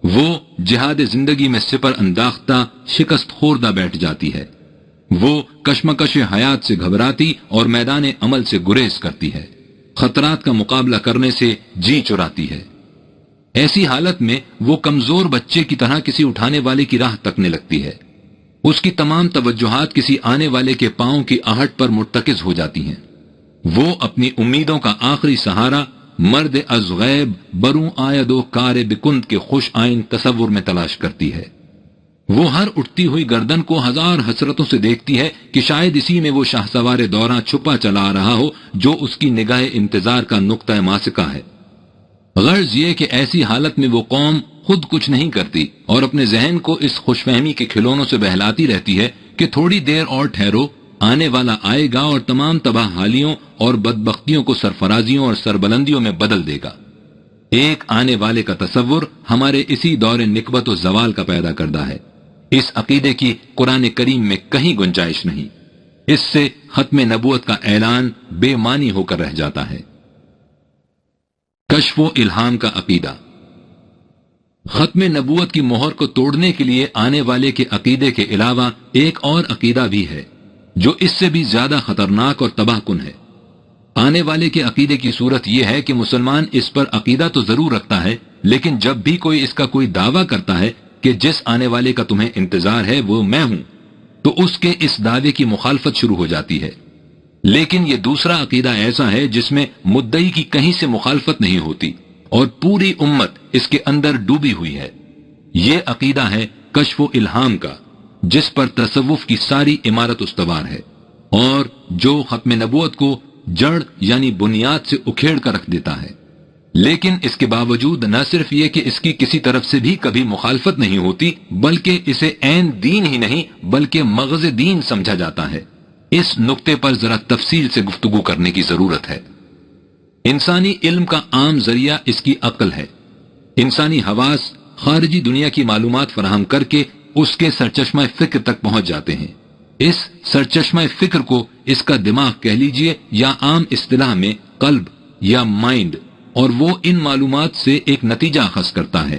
وہ جہاد زندگی میں سپر انداختہ شکست خوردہ بیٹھ جاتی ہے، وہ کشمکش حیات سے گھبراتی اور میدان عمل سے گریز کرتی ہے، خطرات کا مقابلہ کرنے سے جی چراتی ہے۔ ایسی حالت میں وہ کمزور بچے کی طرح کسی اٹھانے والے کی راہ تکنے لگتی ہے، اس کی تمام توجہات کسی آنے والے کے پاؤں کی آہٹ پر مرتکز ہو جاتی ہیں، وہ اپنی امیدوں کا آخری سہارا مرد از غیب بروں آیدو کار بکند کے خوش آئین تصور میں تلاش کرتی ہے۔ وہ ہر اٹھتی ہوئی گردن کو ہزار حسرتوں سے دیکھتی ہے کہ شاید اسی میں وہ شاہسوار دوراں چھپا چلا آ رہا ہو جو اس کی نگاہ انتظار کا نقطہ ماسکہ ہے۔ غرض یہ کہ ایسی حالت میں وہ قوم خود کچھ نہیں کرتی اور اپنے ذہن کو اس خوش فہمی کے کھلونوں سے بہلاتی رہتی ہے کہ تھوڑی دیر اور ٹھہرو، آنے والا آئے گا اور تمام تباہ حالیوں اور بدبختیوں کو سرفرازیوں اور سربلندیوں میں بدل دے گا۔ ایک آنے والے کا تصور ہمارے اسی دور نکبت و زوال کا پیدا کردہ ہے۔ اس عقیدے کی قرآن کریم میں کہیں گنجائش نہیں، اس سے ختم نبوت کا اعلان بے معنی ہو کر رہ جاتا ہے۔ کشف و الہام کا عقیدہ۔ ختم نبوت کی مہر کو توڑنے کے لیے آنے والے کے عقیدے کے علاوہ ایک اور عقیدہ بھی ہے جو اس سے بھی زیادہ خطرناک اور تباہ کن ہے۔ آنے والے کے عقیدے کی صورت یہ ہے کہ مسلمان اس پر عقیدہ تو ضرور رکھتا ہے، لیکن جب بھی کوئی اس کا کوئی دعویٰ کرتا ہے کہ جس آنے والے کا تمہیں انتظار ہے وہ میں ہوں، تو اس کے اس دعوے کی مخالفت شروع ہو جاتی ہے۔ لیکن یہ دوسرا عقیدہ ایسا ہے جس میں مدعی کی کہیں سے مخالفت نہیں ہوتی اور پوری امت اس کے اندر ڈوبی ہوئی ہے۔ یہ عقیدہ ہے کشف و الہام کا، جس پر تصوف کی ساری عمارت استوار ہے، اور جو ختم نبوت کو جڑ یعنی بنیاد سے اکھیڑ کر رکھ دیتا ہے۔ لیکن اس کے باوجود نہ صرف یہ کہ اس کی کسی طرف سے بھی کبھی مخالفت نہیں ہوتی، بلکہ اسے عین دین ہی نہیں بلکہ مغز دین سمجھا جاتا ہے۔ اس نقطے پر ذرا تفصیل سے گفتگو کرنے کی ضرورت ہے۔ انسانی علم کا عام ذریعہ اس کی عقل ہے۔ انسانی حواس خارجی دنیا کی معلومات فراہم کر کے اس کے سرچشمہ فکر تک پہنچ جاتے ہیں۔ اس سرچشمہ فکر کو اس کا دماغ کہہ لیجئے یا عام اصطلاح میں قلب یا مائنڈ، اور وہ ان معلومات سے ایک نتیجہ اخذ کرتا ہے۔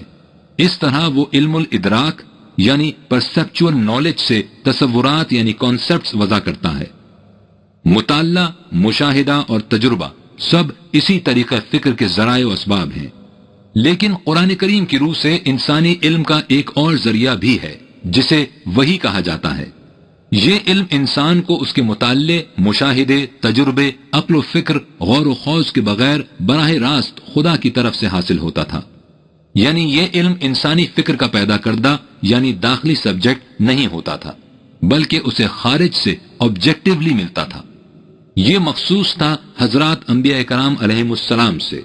اس طرح وہ علم الادراک یعنی پرسپچول نالج سے تصورات یعنی کانسیپٹس وضع کرتا ہے۔ مطالعہ، مشاہدہ اور تجربہ سب اسی طریقہ فکر کے ذرائع و اسباب ہیں۔ لیکن قرآن کریم کی روح سے انسانی علم کا ایک اور ذریعہ بھی ہے جسے وحی کہا جاتا ہے۔ یہ علم انسان کو اس کے مطالعے، مشاہدے، تجربے، عقل و فکر، غور و خوض کے بغیر براہ راست خدا کی طرف سے حاصل ہوتا تھا۔ یعنی یہ علم انسانی فکر کا پیدا کردہ یعنی داخلی سبجیکٹ نہیں ہوتا تھا، بلکہ اسے خارج سے آبجیکٹیولی ملتا تھا۔ یہ مخصوص تھا حضرات انبیاء کرام علیہم السلام سے۔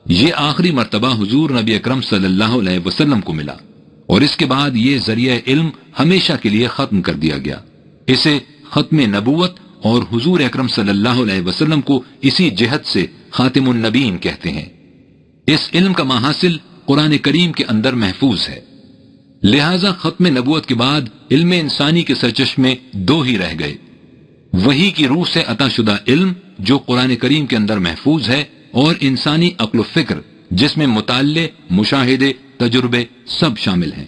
یہ آخری مرتبہ حضور نبی اکرم صلی اللہ علیہ وسلم کو ملا، اور اس کے بعد یہ ذریعہ علم ہمیشہ کے لیے ختم کر دیا گیا۔ اسے ختم نبوت اور حضور اکرم صلی اللہ علیہ وسلم کو اسی جہت سے خاتم النبیین کہتے ہیں۔ اس علم کا محاصل قرآن کریم کے اندر محفوظ ہے، لہذا ختم نبوت کے بعد علم انسانی کے سرچشمے دو ہی رہ گئے: وحی کی روح سے عطا شدہ علم جو قرآن کریم کے اندر محفوظ ہے، اور انسانی عقل و فکر جس میں مطالعے، مشاہدے، تجربے سب شامل ہیں۔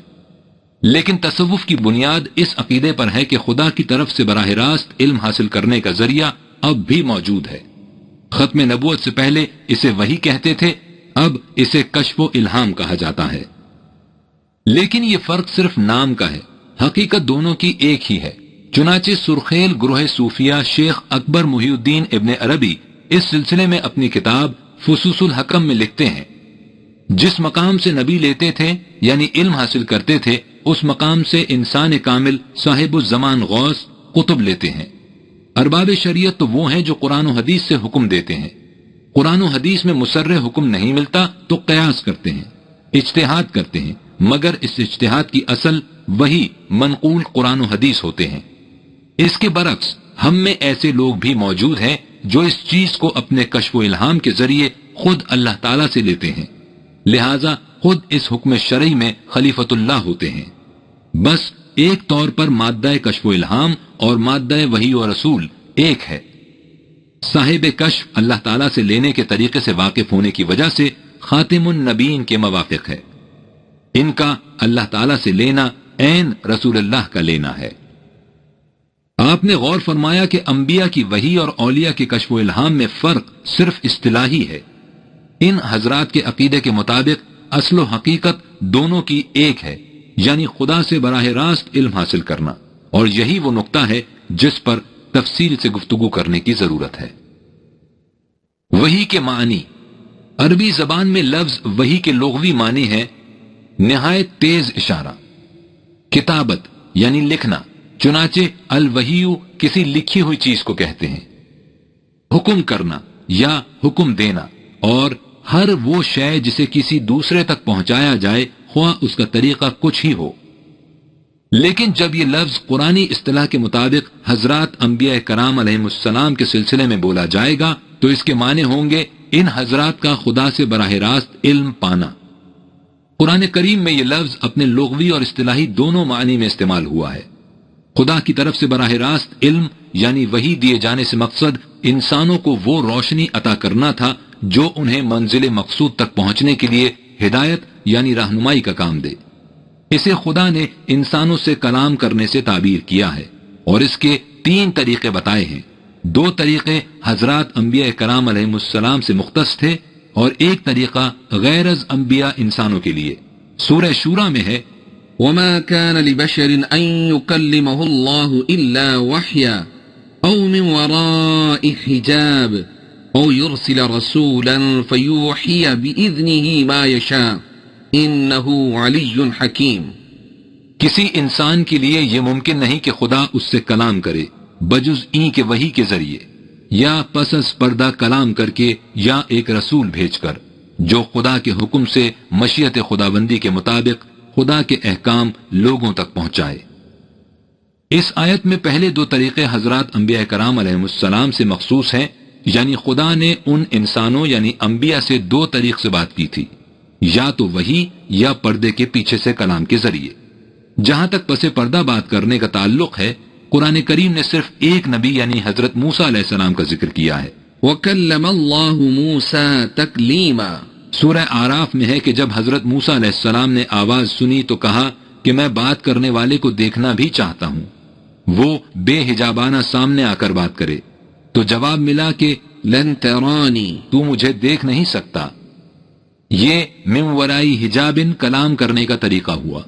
لیکن تصوف کی بنیاد اس عقیدے پر ہے کہ خدا کی طرف سے براہ راست علم حاصل کرنے کا ذریعہ اب بھی موجود ہے۔ ختم نبوت سے پہلے اسے وحی کہتے تھے، اب اسے کشف و الہام کہا جاتا ہے۔ لیکن یہ فرق صرف نام کا ہے، حقیقت دونوں کی ایک ہی ہے۔ چنانچہ سرخیل گروہ صوفیہ شیخ اکبر محی الدین ابن عربی اس سلسلے میں اپنی کتاب فصوص الحکم میں لکھتے ہیں، جس مقام سے نبی لیتے تھے یعنی علم حاصل کرتے تھے، اس مقام سے انسان کامل صاحب الزمان غوث قطب لیتے ہیں۔ ارباب شریعت تو وہ ہیں جو قرآن و حدیث سے حکم دیتے ہیں۔ قرآن و حدیث میں مسرح حکم نہیں ملتا تو قیاس کرتے ہیں، اجتہاد کرتے ہیں، مگر اس اجتہاد کی اصل وہی منقول قرآن و حدیث ہوتے ہیں۔ اس کے برعکس ہم میں ایسے لوگ بھی موجود ہیں جو اس چیز کو اپنے کشف و الہام کے ذریعے خود اللہ تعالیٰ سے لیتے ہیں، لہذا خود اس حکم شرعی میں خلیفۃ اللہ ہوتے ہیں۔ بس ایک طور پر مادہ کشف و الہام اور مادہ وحی و رسول ایک ہے۔ صاحب کشف اللہ تعالیٰ سے لینے کے طریقے سے واقف ہونے کی وجہ سے خاتم النبیین کے موافق ہے، ان کا اللہ تعالیٰ سے لینا عین رسول اللہ کا لینا ہے۔ آپ نے غور فرمایا کہ انبیاء کی وحی اور اولیاء کے کشف و الہام میں فرق صرف اصطلاحی ہے۔ ان حضرات کے عقیدے کے مطابق اصل و حقیقت دونوں کی ایک ہے، یعنی خدا سے براہ راست علم حاصل کرنا، اور یہی وہ نقطہ ہے جس پر تفصیل سے گفتگو کرنے کی ضرورت ہے۔ وحی کے معنی۔ عربی زبان میں لفظ وحی کے لغوی معنی ہے نہایت تیز اشارہ، کتابت یعنی لکھنا، چنانچہ الوحی کسی لکھی ہوئی چیز کو کہتے ہیں، حکم کرنا یا حکم دینا، اور ہر وہ شے جسے کسی دوسرے تک پہنچایا جائے خواہ اس کا طریقہ کچھ ہی ہو۔ لیکن جب یہ لفظ قرآنی اصطلاح کے مطابق حضرات انبیاء کرام علیہم السلام کے سلسلے میں بولا جائے گا تو اس کے معنی ہوں گے ان حضرات کا خدا سے براہ راست علم پانا۔ قرآن کریم میں یہ لفظ اپنے لغوی اور اصطلاحی دونوں معنی میں استعمال ہوا ہے۔ خدا کی طرف سے براہ راست علم یعنی وحی دیے جانے سے مقصد انسانوں کو وہ روشنی عطا کرنا تھا جو انہیں منزل مقصود تک پہنچنے کے لیے ہدایت یعنی رہنمائی کا کام دے۔ اسے خدا نے انسانوں سے کلام کرنے سے تعبیر کیا ہے، اور اس کے 3 طریقے بتائے ہیں۔ 2 طریقے حضرات انبیاء کرام علیہم السلام سے مختص تھے، اور ایک طریقہ غیر از انبیاء انسانوں کے لیے۔ سورہ شورى میں ہے وما كان لبشر أن يكلمه الله إلا وحيا أو من وراء حجاب أو يرسل رسولا فيوحي بإذنه ما يشاء إنه علي حكيم۔ کسی انسان کے لیے یہ ممکن نہیں کہ خدا اس سے کلام کرے بجز این کے وحی کے ذریعے، یا پس از پردہ کلام کر کے، یا ایک رسول بھیج کر جو خدا کے حکم سے مشیت خداوندی کے مطابق خدا کے احکام لوگوں تک پہنچائے۔ اس آیت میں پہلے 2 طریقے حضرات انبیاء کرام علیہم السلام سے مخصوص ہیں، یعنی خدا نے ان انسانوں یعنی انبیاء سے 2 طریق سے بات کی تھی، یا تو وحی یا پردے کے پیچھے سے کلام کے ذریعے۔ جہاں تک پس پردہ بات کرنے کا تعلق ہے، قرآن کریم نے صرف ایک نبی یعنی حضرت موسیٰ علیہ السلام کا ذکر کیا ہے۔ وَكَلَّمَ اللَّهُ مُوسَى تَكْلِيمًا۔ سورہ آراف میں ہے کہ جب حضرت موسیٰ علیہ السلام نے آواز سنی تو کہا کہ میں بات کرنے والے کو دیکھنا بھی چاہتا ہوں، وہ بے حجابانہ سامنے آ کر بات کرے، تو جواب ملا کہ لن ترانی، تو مجھے دیکھ نہیں سکتا۔ یہ من ورائی حجابن کلام کرنے کا طریقہ ہوا۔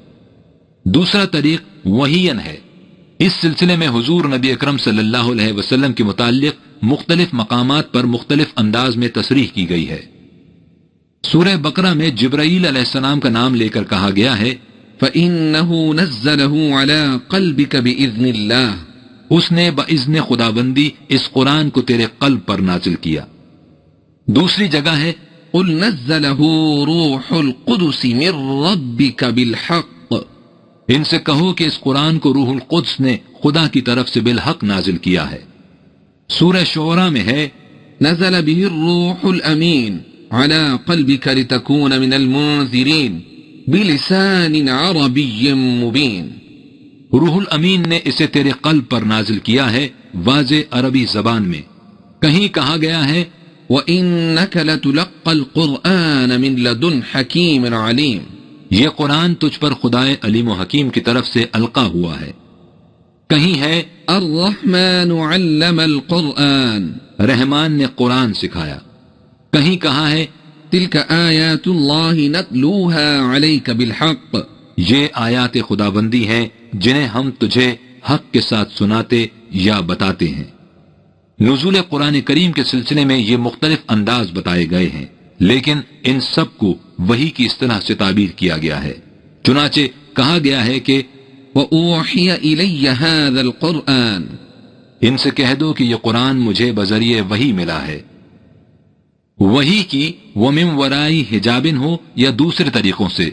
دوسرا طریق وحیین ہے۔ اس سلسلے میں حضور نبی اکرم صلی اللہ علیہ وسلم کے متعلق مختلف مقامات پر مختلف انداز میں تصریح کی گئی ہے۔ سورہ بقرہ میں جبرائیل علیہ السلام کا نام لے کر کہا گیا ہے فَإِنَّهُ نَزَّلَهُ عَلَىٰ قَلْبِكَ بِإِذْنِ اللَّهِ، اس نے بإذن خداوندی اس قرآن کو تیرے قلب پر نازل کیا۔ دوسری جگہ ہے قُلْ نَزَّلَهُ رُوحُ الْقُدُسِ مِنْ رَبِّكَ بِالْحَقِّ، ان سے کہو کہ اس قرآن کو روح القدس نے خدا کی طرف سے بالحق نازل کیا ہے۔ سورہ شعراء میں ہے نزل به الروح الأمين على قلبك لتكون من المنذرين بلسان عربي مبين، روح الامین نے اسے تیرے قلب پر نازل کیا ہے واضح عربی زبان میں۔ کہیں کہا گیا ہے وَإِنَّكَ لَتُلَقَّى الْقُرْآنَ مِنْ لَدُنْ حَكِيمٍ عَلِيمٍ، یہ قرآن تجھ پر خدائے علیم و حکیم کی طرف سے القا ہوا ہے۔ کہیں ہے الرحمن علم القرآن، رحمان نے قرآن سکھایا۔ کہیں کہا ہے تلک آیات اللہ نتلوها علیک بالحق، یہ آیات خداوندی ہیں جنہیں ہم تجھے حق کے ساتھ سناتے یا بتاتے ہیں۔ نزول قرآن کریم کے سلسلے میں یہ مختلف انداز بتائے گئے ہیں، لیکن ان سب کو وحی کی اصطلاح سے تعبیر کیا گیا ہے۔ چنانچہ کہا گیا ہے کہ وَأُوحِيَ إِلَيَّ هَذَا الْقُرْآنِ، ان سے کہہ دو کہ یہ قرآن مجھے بذریعہ وحی ملا ہے۔ وحی کی وَمِن وَرَائی حجابن ہو یا دوسرے طریقوں سے،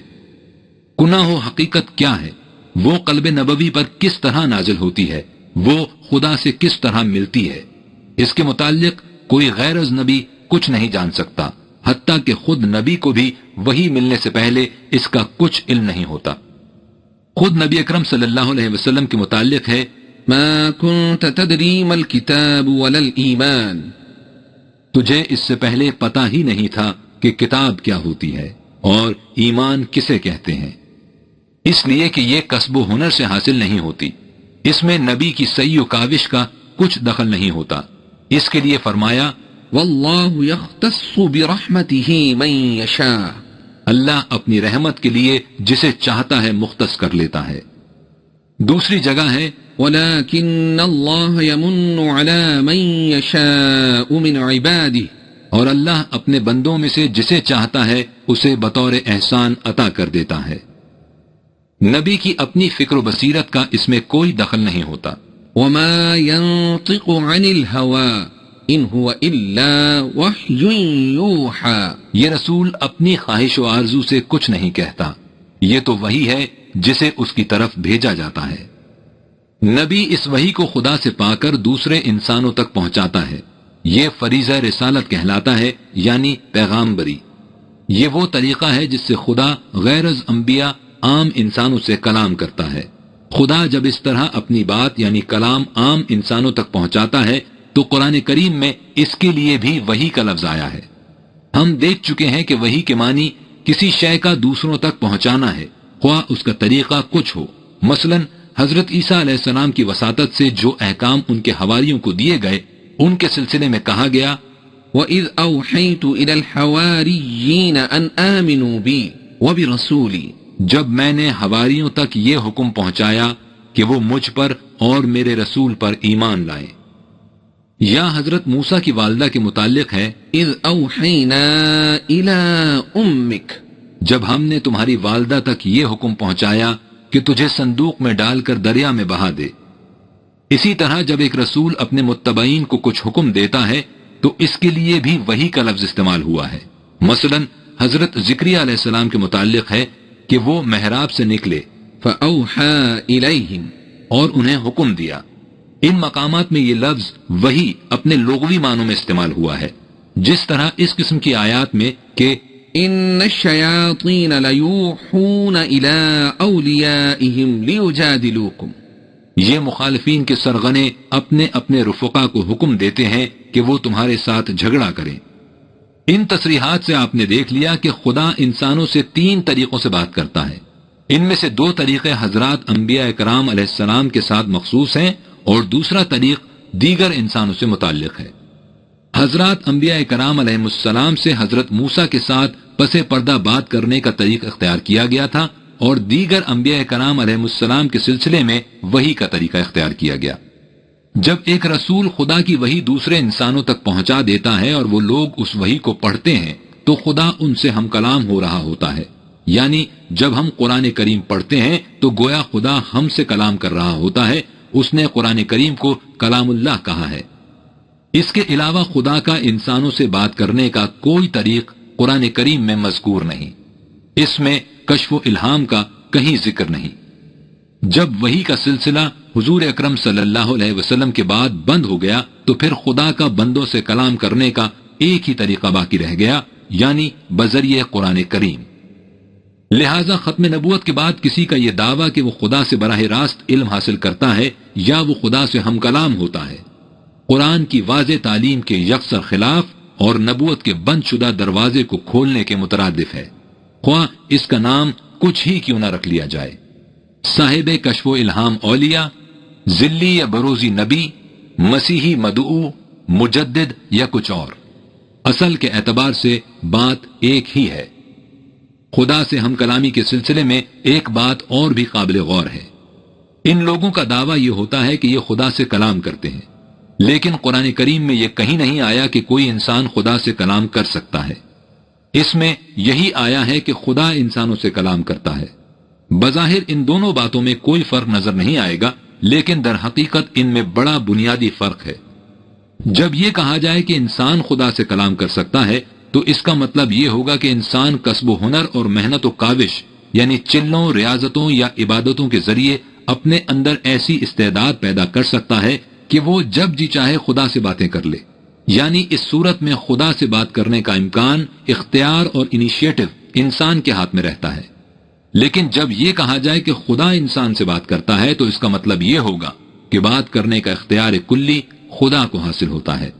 کنہ و حقیقت کیا ہے، وہ قلب نبوی پر کس طرح نازل ہوتی ہے، وہ خدا سے کس طرح ملتی ہے۔ اس کے متعلق کوئی غیر از نبی کچھ نہیں جان سکتا، حتیٰ کہ خود نبی کو بھی وحی ملنے سے پہلے اس کا کچھ علم نہیں ہوتا۔ خود نبی اکرم صلی اللہ علیہ وسلم کے متعلق ہے، ما كنت تدري ما الكتاب ولا الإيمان، تجھے اس سے پہلے پتہ ہی نہیں تھا کہ کتاب کیا ہوتی ہے اور ایمان کسے کہتے ہیں، اس لیے کہ یہ کسب و ہنر سے حاصل نہیں ہوتی، اس میں نبی کی سعی و کاوش کا کچھ دخل نہیں ہوتا۔ اس کے لیے فرمایا، واللہ یختص برحمتہ من یشاء، اللہ اپنی رحمت کے لیے جسے چاہتا ہے مختص کر لیتا ہے۔ دوسری جگہ ہے، ولكن اللہ یمن علی من یشاء من عبادہ، اور اللہ اپنے بندوں میں سے جسے چاہتا ہے اسے بطور احسان عطا کر دیتا ہے۔ نبی کی اپنی فکر و بصیرت کا اس میں کوئی دخل نہیں ہوتا۔ وما ينطق عن الهوى ان هو الا وحی یوحى، یہ رسول اپنی خواہش و آرزو سے کچھ نہیں کہتا، یہ تو وحی ہے جسے اس کی طرف بھیجا جاتا ہے۔ نبی اس وحی کو خدا سے پا کر دوسرے انسانوں تک پہنچاتا ہے، یہ فریضہ رسالت کہلاتا ہے، یعنی پیغامبری۔ یہ وہ طریقہ ہے جس سے خدا غیر از انبیاء عام انسانوں سے کلام کرتا ہے۔ خدا جب اس طرح اپنی بات یعنی کلام عام انسانوں تک پہنچاتا ہے تو قرآن کریم میں اس کے لیے بھی وحی کا لفظ آیا ہے۔ ہم دیکھ چکے ہیں کہ وحی کے معنی کسی شے کا دوسروں تک پہنچانا ہے، خواہ اس کا طریقہ کچھ ہو۔ مثلا حضرت عیسیٰ علیہ السلام کی وساطت سے جو احکام ان کے حواریوں کو دیے گئے، ان کے سلسلے میں کہا گیا، وَإِذْ أَوْحَيْتُ إِلَى الْحَوَارِيِّينَ أَنْ آمِنُوا بِي وَبِرَسُولِي، جب میں نے حواریوں تک یہ حکم پہنچایا کہ وہ مجھ پر اور میرے رسول پر ایمان لائیں۔ یا حضرت موسیٰ کی والدہ کے متعلق ہے، اذ اوحینا الی امک، جب ہم نے تمہاری والدہ تک یہ حکم پہنچایا کہ تجھے صندوق میں ڈال کر دریا میں بہا دے۔ اسی طرح جب ایک رسول اپنے متبعین کو کچھ حکم دیتا ہے تو اس کے لیے بھی وحی کا لفظ استعمال ہوا ہے۔ مثلا حضرت زکریا علیہ السلام کے متعلق ہے کہ وہ محراب سے نکلے، فَأَوْحَى إِلَيْهِمْ، اور انہیں حکم دیا۔ ان مقامات میں یہ لفظ وحی اپنے لغوی معنوں میں استعمال ہوا ہے، جس طرح اس قسم کی آیات میں کہ إِنَّ الشَّيَاطِينَ لَيُوحُونَ إِلَىٰ أَوْلِيَائِهِمْ لِيُجَادِلُوكُمْ، یہ مخالفین کے سرغنے اپنے اپنے رفقا کو حکم دیتے ہیں کہ وہ تمہارے ساتھ جھگڑا کریں۔ ان تصریحات سے آپ نے دیکھ لیا کہ خدا انسانوں سے 3 طریقوں سے بات کرتا ہے۔ ان میں سے 2 طریقے حضرات انبیاء کرام علیہ السلام کے ساتھ مخصوص ہیں اور دوسرا طریق دیگر انسانوں سے متعلق ہے۔ حضرات انبیاء کرام علیہ السلام سے حضرت موسیٰ کے ساتھ پس پردہ بات کرنے کا طریق اختیار کیا گیا تھا، اور دیگر انبیاء کرام علیہ السلام کے سلسلے میں وحی کا طریقہ اختیار کیا گیا۔ جب ایک رسول خدا کی وحی دوسرے انسانوں تک پہنچا دیتا ہے اور وہ لوگ اس وحی کو پڑھتے ہیں تو خدا ان سے ہم کلام ہو رہا ہوتا ہے، یعنی جب ہم قرآن کریم پڑھتے ہیں تو گویا خدا ہم سے کلام کر رہا ہوتا ہے۔ اس نے قرآن کریم کو کلام اللہ کہا ہے۔ اس کے علاوہ خدا کا انسانوں سے بات کرنے کا کوئی طریق قرآن کریم میں مذکور نہیں، اس میں کشف و الہام کا کہیں ذکر نہیں۔ جب وحی کا سلسلہ حضور اکرم صلی اللہ علیہ وسلم کے بعد بند ہو گیا تو پھر خدا کا بندوں سے کلام کرنے کا ایک ہی طریقہ باقی رہ گیا، یعنی بذریعہ قرآن کریم۔ لہذا ختم نبوت کے بعد کسی کا یہ دعویٰ کہ وہ خدا سے براہ راست علم حاصل کرتا ہے یا وہ خدا سے ہم کلام ہوتا ہے، قرآن کی واضح تعلیم کے یکسر خلاف اور نبوت کے بند شدہ دروازے کو کھولنے کے مترادف ہے، خواہ اس کا نام کچھ ہی کیوں نہ رکھ لیا جائے۔ صاحب کشف و الہام اولیاء، ذلی یا بروزی نبی، مسیحی مدعو، مجدد یا کچھ اور، اصل کے اعتبار سے بات ایک ہی ہے۔ خدا سے ہم کلامی کے سلسلے میں ایک بات اور بھی قابل غور ہے۔ ان لوگوں کا دعویٰ یہ ہوتا ہے کہ یہ خدا سے کلام کرتے ہیں، لیکن قرآن کریم میں یہ کہیں نہیں آیا کہ کوئی انسان خدا سے کلام کر سکتا ہے۔ اس میں یہی آیا ہے کہ خدا انسانوں سے کلام کرتا ہے۔ بظاہر ان دونوں باتوں میں کوئی فرق نظر نہیں آئے گا، لیکن در حقیقت ان میں بڑا بنیادی فرق ہے۔ جب یہ کہا جائے کہ انسان خدا سے کلام کر سکتا ہے تو اس کا مطلب یہ ہوگا کہ انسان کسب و ہنر اور محنت و کاوش یعنی چلوں، ریاضتوں یا عبادتوں کے ذریعے اپنے اندر ایسی استعداد پیدا کر سکتا ہے کہ وہ جب جی چاہے خدا سے باتیں کر لے. یعنی اس صورت میں خدا سے بات کرنے کا امکان، اختیار اور انیشیٹو انسان کے ہاتھ میں رہتا ہے. لیکن جب یہ کہا جائے کہ خدا انسان سے بات کرتا ہے تو اس کا مطلب یہ ہوگا کہ بات کرنے کا اختیار کلی خدا کو حاصل ہوتا ہے.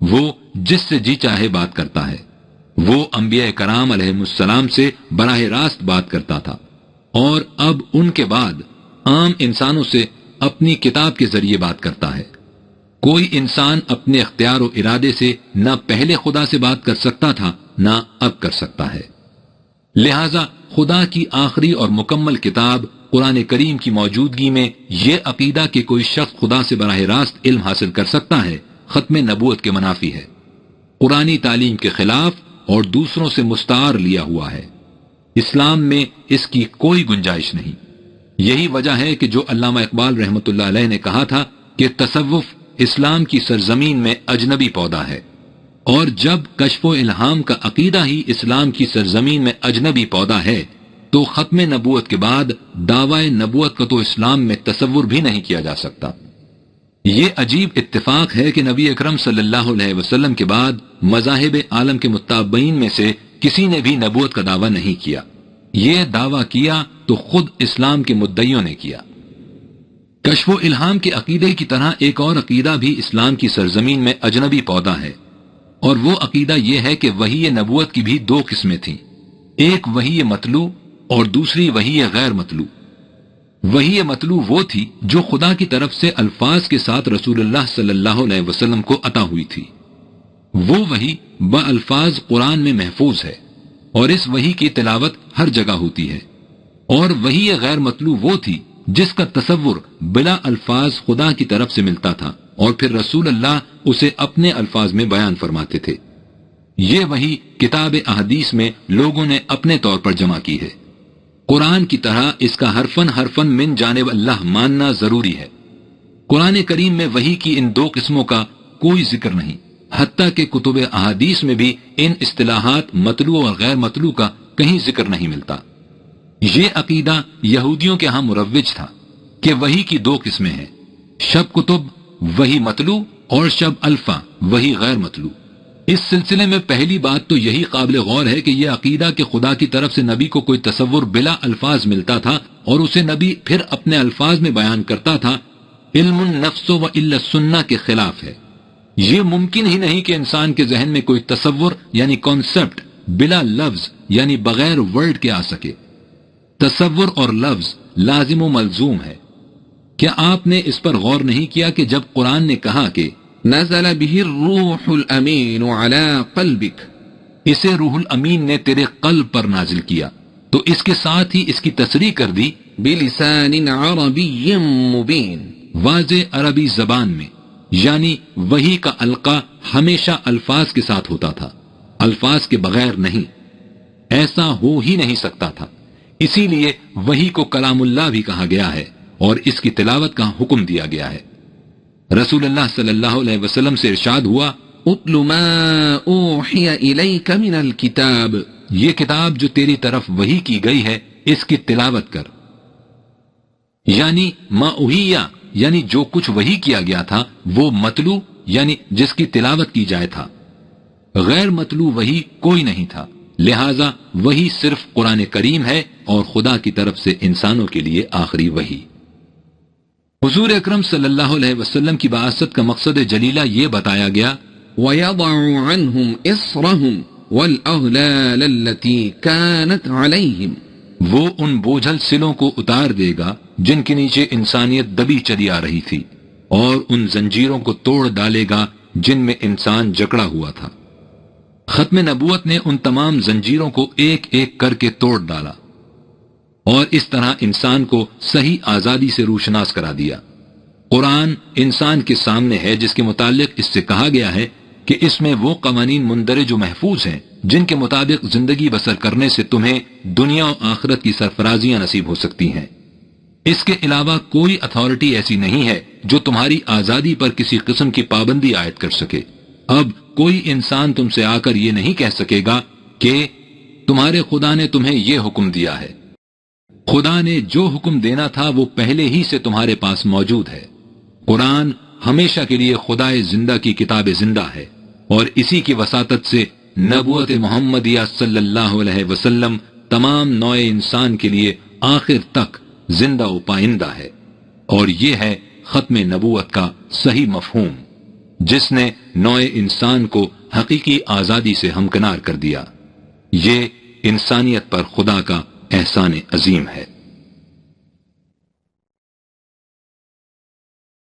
وہ جس سے جی چاہے بات کرتا ہے. وہ انبیاء کرام علیہ السلام سے براہ راست بات کرتا تھا، اور اب ان کے بعد عام انسانوں سے اپنی کتاب کے ذریعے بات کرتا ہے. کوئی انسان اپنے اختیار و ارادے سے نہ پہلے خدا سے بات کر سکتا تھا نہ اب کر سکتا ہے. لہذا خدا کی آخری اور مکمل کتاب قرآن کریم کی موجودگی میں یہ عقیدہ کہ کوئی شخص خدا سے براہ راست علم حاصل کر سکتا ہے ختم نبوت کے منافی ہے، قرآنی تعلیم کے خلاف اور دوسروں سے مستعار لیا ہوا ہے. اسلام میں اس کی کوئی گنجائش نہیں. یہی وجہ ہے کہ جو علامہ اقبال رحمۃ اللہ علیہ نے کہا تھا کہ تصوف اسلام کی سرزمین میں اجنبی پودا ہے، اور جب کشف و الہام کا عقیدہ ہی اسلام کی سرزمین میں اجنبی پودا ہے تو ختم نبوت کے بعد دعوی نبوت کا تو اسلام میں تصور بھی نہیں کیا جا سکتا. یہ عجیب اتفاق ہے کہ نبی اکرم صلی اللہ علیہ وسلم کے بعد مذاہب عالم کے متابعین میں سے کسی نے بھی نبوت کا دعویٰ نہیں کیا. یہ دعویٰ کیا تو خود اسلام کے مدعیوں نے کیا. کشف و الہام کے عقیدے کی طرح ایک اور عقیدہ بھی اسلام کی سرزمین میں اجنبی پودا ہے، اور وہ عقیدہ یہ ہے کہ وحی نبوت کی بھی دو قسمیں تھیں. ایک وحی مطلوع اور دوسری وحی غیر مطلوع. وحی مطلوع وہ تھی جو خدا کی طرف سے الفاظ کے ساتھ رسول اللہ صلی اللہ علیہ وسلم کو عطا ہوئی تھی. وہ وحی بالفاظ قرآن میں محفوظ ہے اور اس وحی کی تلاوت ہر جگہ ہوتی ہے. اور وحی غیر مطلوع وہ تھی جس کا تصور بلا الفاظ خدا کی طرف سے ملتا تھا اور پھر رسول اللہ اسے اپنے الفاظ میں بیان فرماتے تھے. یہ وحی کتاب احادیث میں لوگوں نے اپنے طور پر جمع کی ہے. قرآن کی طرح اس کا حرفن من جانب اللہ ماننا ضروری ہے. قرآن کریم میں وحی کی ان دو قسموں کا کوئی ذکر نہیں، حتیٰ کہ کتب احادیث میں بھی ان اصطلاحات مطلوع اور غیر مطلوع کا کہیں ذکر نہیں ملتا. یہ عقیدہ یہودیوں کے ہاں مروج تھا کہ وحی کی دو قسمیں ہیں، شب کتب وحی مطلوع اور شب الفا وحی غیر مطلوع. اس سلسلے میں پہلی بات تو یہی قابل غور ہے کہ یہ عقیدہ کہ خدا کی طرف سے نبی کو کوئی تصور بلا الفاظ ملتا تھا اور اسے نبی پھر اپنے الفاظ میں بیان کرتا تھا، علم النفس و الا السنہ کے خلاف ہے. یہ ممکن ہی نہیں کہ انسان کے ذہن میں کوئی تصور یعنی کانسیپٹ بلا لفظ یعنی بغیر ورڈ کے آ سکے. تصور اور لفظ لازم و ملزوم ہے. کیا آپ نے اس پر غور نہیں کیا کہ جب قرآن نے کہا کہ نزل به الروح الامین علی قلبک، اسے روح الامین نے تیرے قلب پر نازل کیا، تو اس کے ساتھ ہی اس کی تصریح کر دی بلسان عربی مبین، واضح عربی زبان میں. یعنی وحی کا القا ہمیشہ الفاظ کے ساتھ ہوتا تھا، الفاظ کے بغیر نہیں. ایسا ہو ہی نہیں سکتا تھا. اسی لیے وحی کو کلام اللہ بھی کہا گیا ہے اور اس کی تلاوت کا حکم دیا گیا ہے. رسول اللہ صلی اللہ علیہ وسلم سے ارشاد ہوا اتل ما اوحی الیک من الکتاب، یہ کتاب جو تیری طرف وحی کی گئی ہے اس کی تلاوت کر. یعنی ما اوحیا یعنی جو کچھ وحی کیا گیا تھا وہ مطلوع یعنی جس کی تلاوت کی جائے تھا. غیر مطلوع وحی کوئی نہیں تھا. لہذا وحی صرف قرآن کریم ہے اور خدا کی طرف سے انسانوں کے لیے آخری وحی. حضور اکرم صلی اللہ علیہ وسلم کی بعثت کا مقصد جلیلہ یہ بتایا گیا وَيَضَعُ عَنْهُمْ إِصْرَهُمْ وَالْأَغْلَالَ الَّتِي كَانَتْ عَلَيْهِمْ، وہ ان بوجھل سلوں کو اتار دے گا جن کے نیچے انسانیت دبی چلی آ رہی تھی، اور ان زنجیروں کو توڑ ڈالے گا جن میں انسان جکڑا ہوا تھا. ختم نبوت نے ان تمام زنجیروں کو ایک ایک کر کے توڑ ڈالا اور اس طرح انسان کو صحیح آزادی سے روشناس کرا دیا. قرآن انسان کے سامنے ہے جس کے متعلق اس سے کہا گیا ہے کہ اس میں وہ قوانین مندرج و محفوظ ہیں جن کے مطابق زندگی بسر کرنے سے تمہیں دنیا و آخرت کی سرفرازیاں نصیب ہو سکتی ہیں. اس کے علاوہ کوئی اتھارٹی ایسی نہیں ہے جو تمہاری آزادی پر کسی قسم کی پابندی عائد کر سکے. اب کوئی انسان تم سے آ کر یہ نہیں کہہ سکے گا کہ تمہارے خدا نے تمہیں یہ حکم دیا ہے. خدا نے جو حکم دینا تھا وہ پہلے ہی سے تمہارے پاس موجود ہے۔ قرآن ہمیشہ کے لیے خدائے زندہ کی کتاب زندہ ہے، اور اسی کی وساطت سے نبوت محمدیہ صلی اللہ علیہ وسلم تمام نوع انسان کے لیے آخر تک زندہ و پائندہ ہے۔ اور یہ ہے ختم نبوت کا صحیح مفہوم، جس نے نوع انسان کو حقیقی آزادی سے ہمکنار کر دیا۔ یہ انسانیت پر خدا کا احسان عظیم ہے۔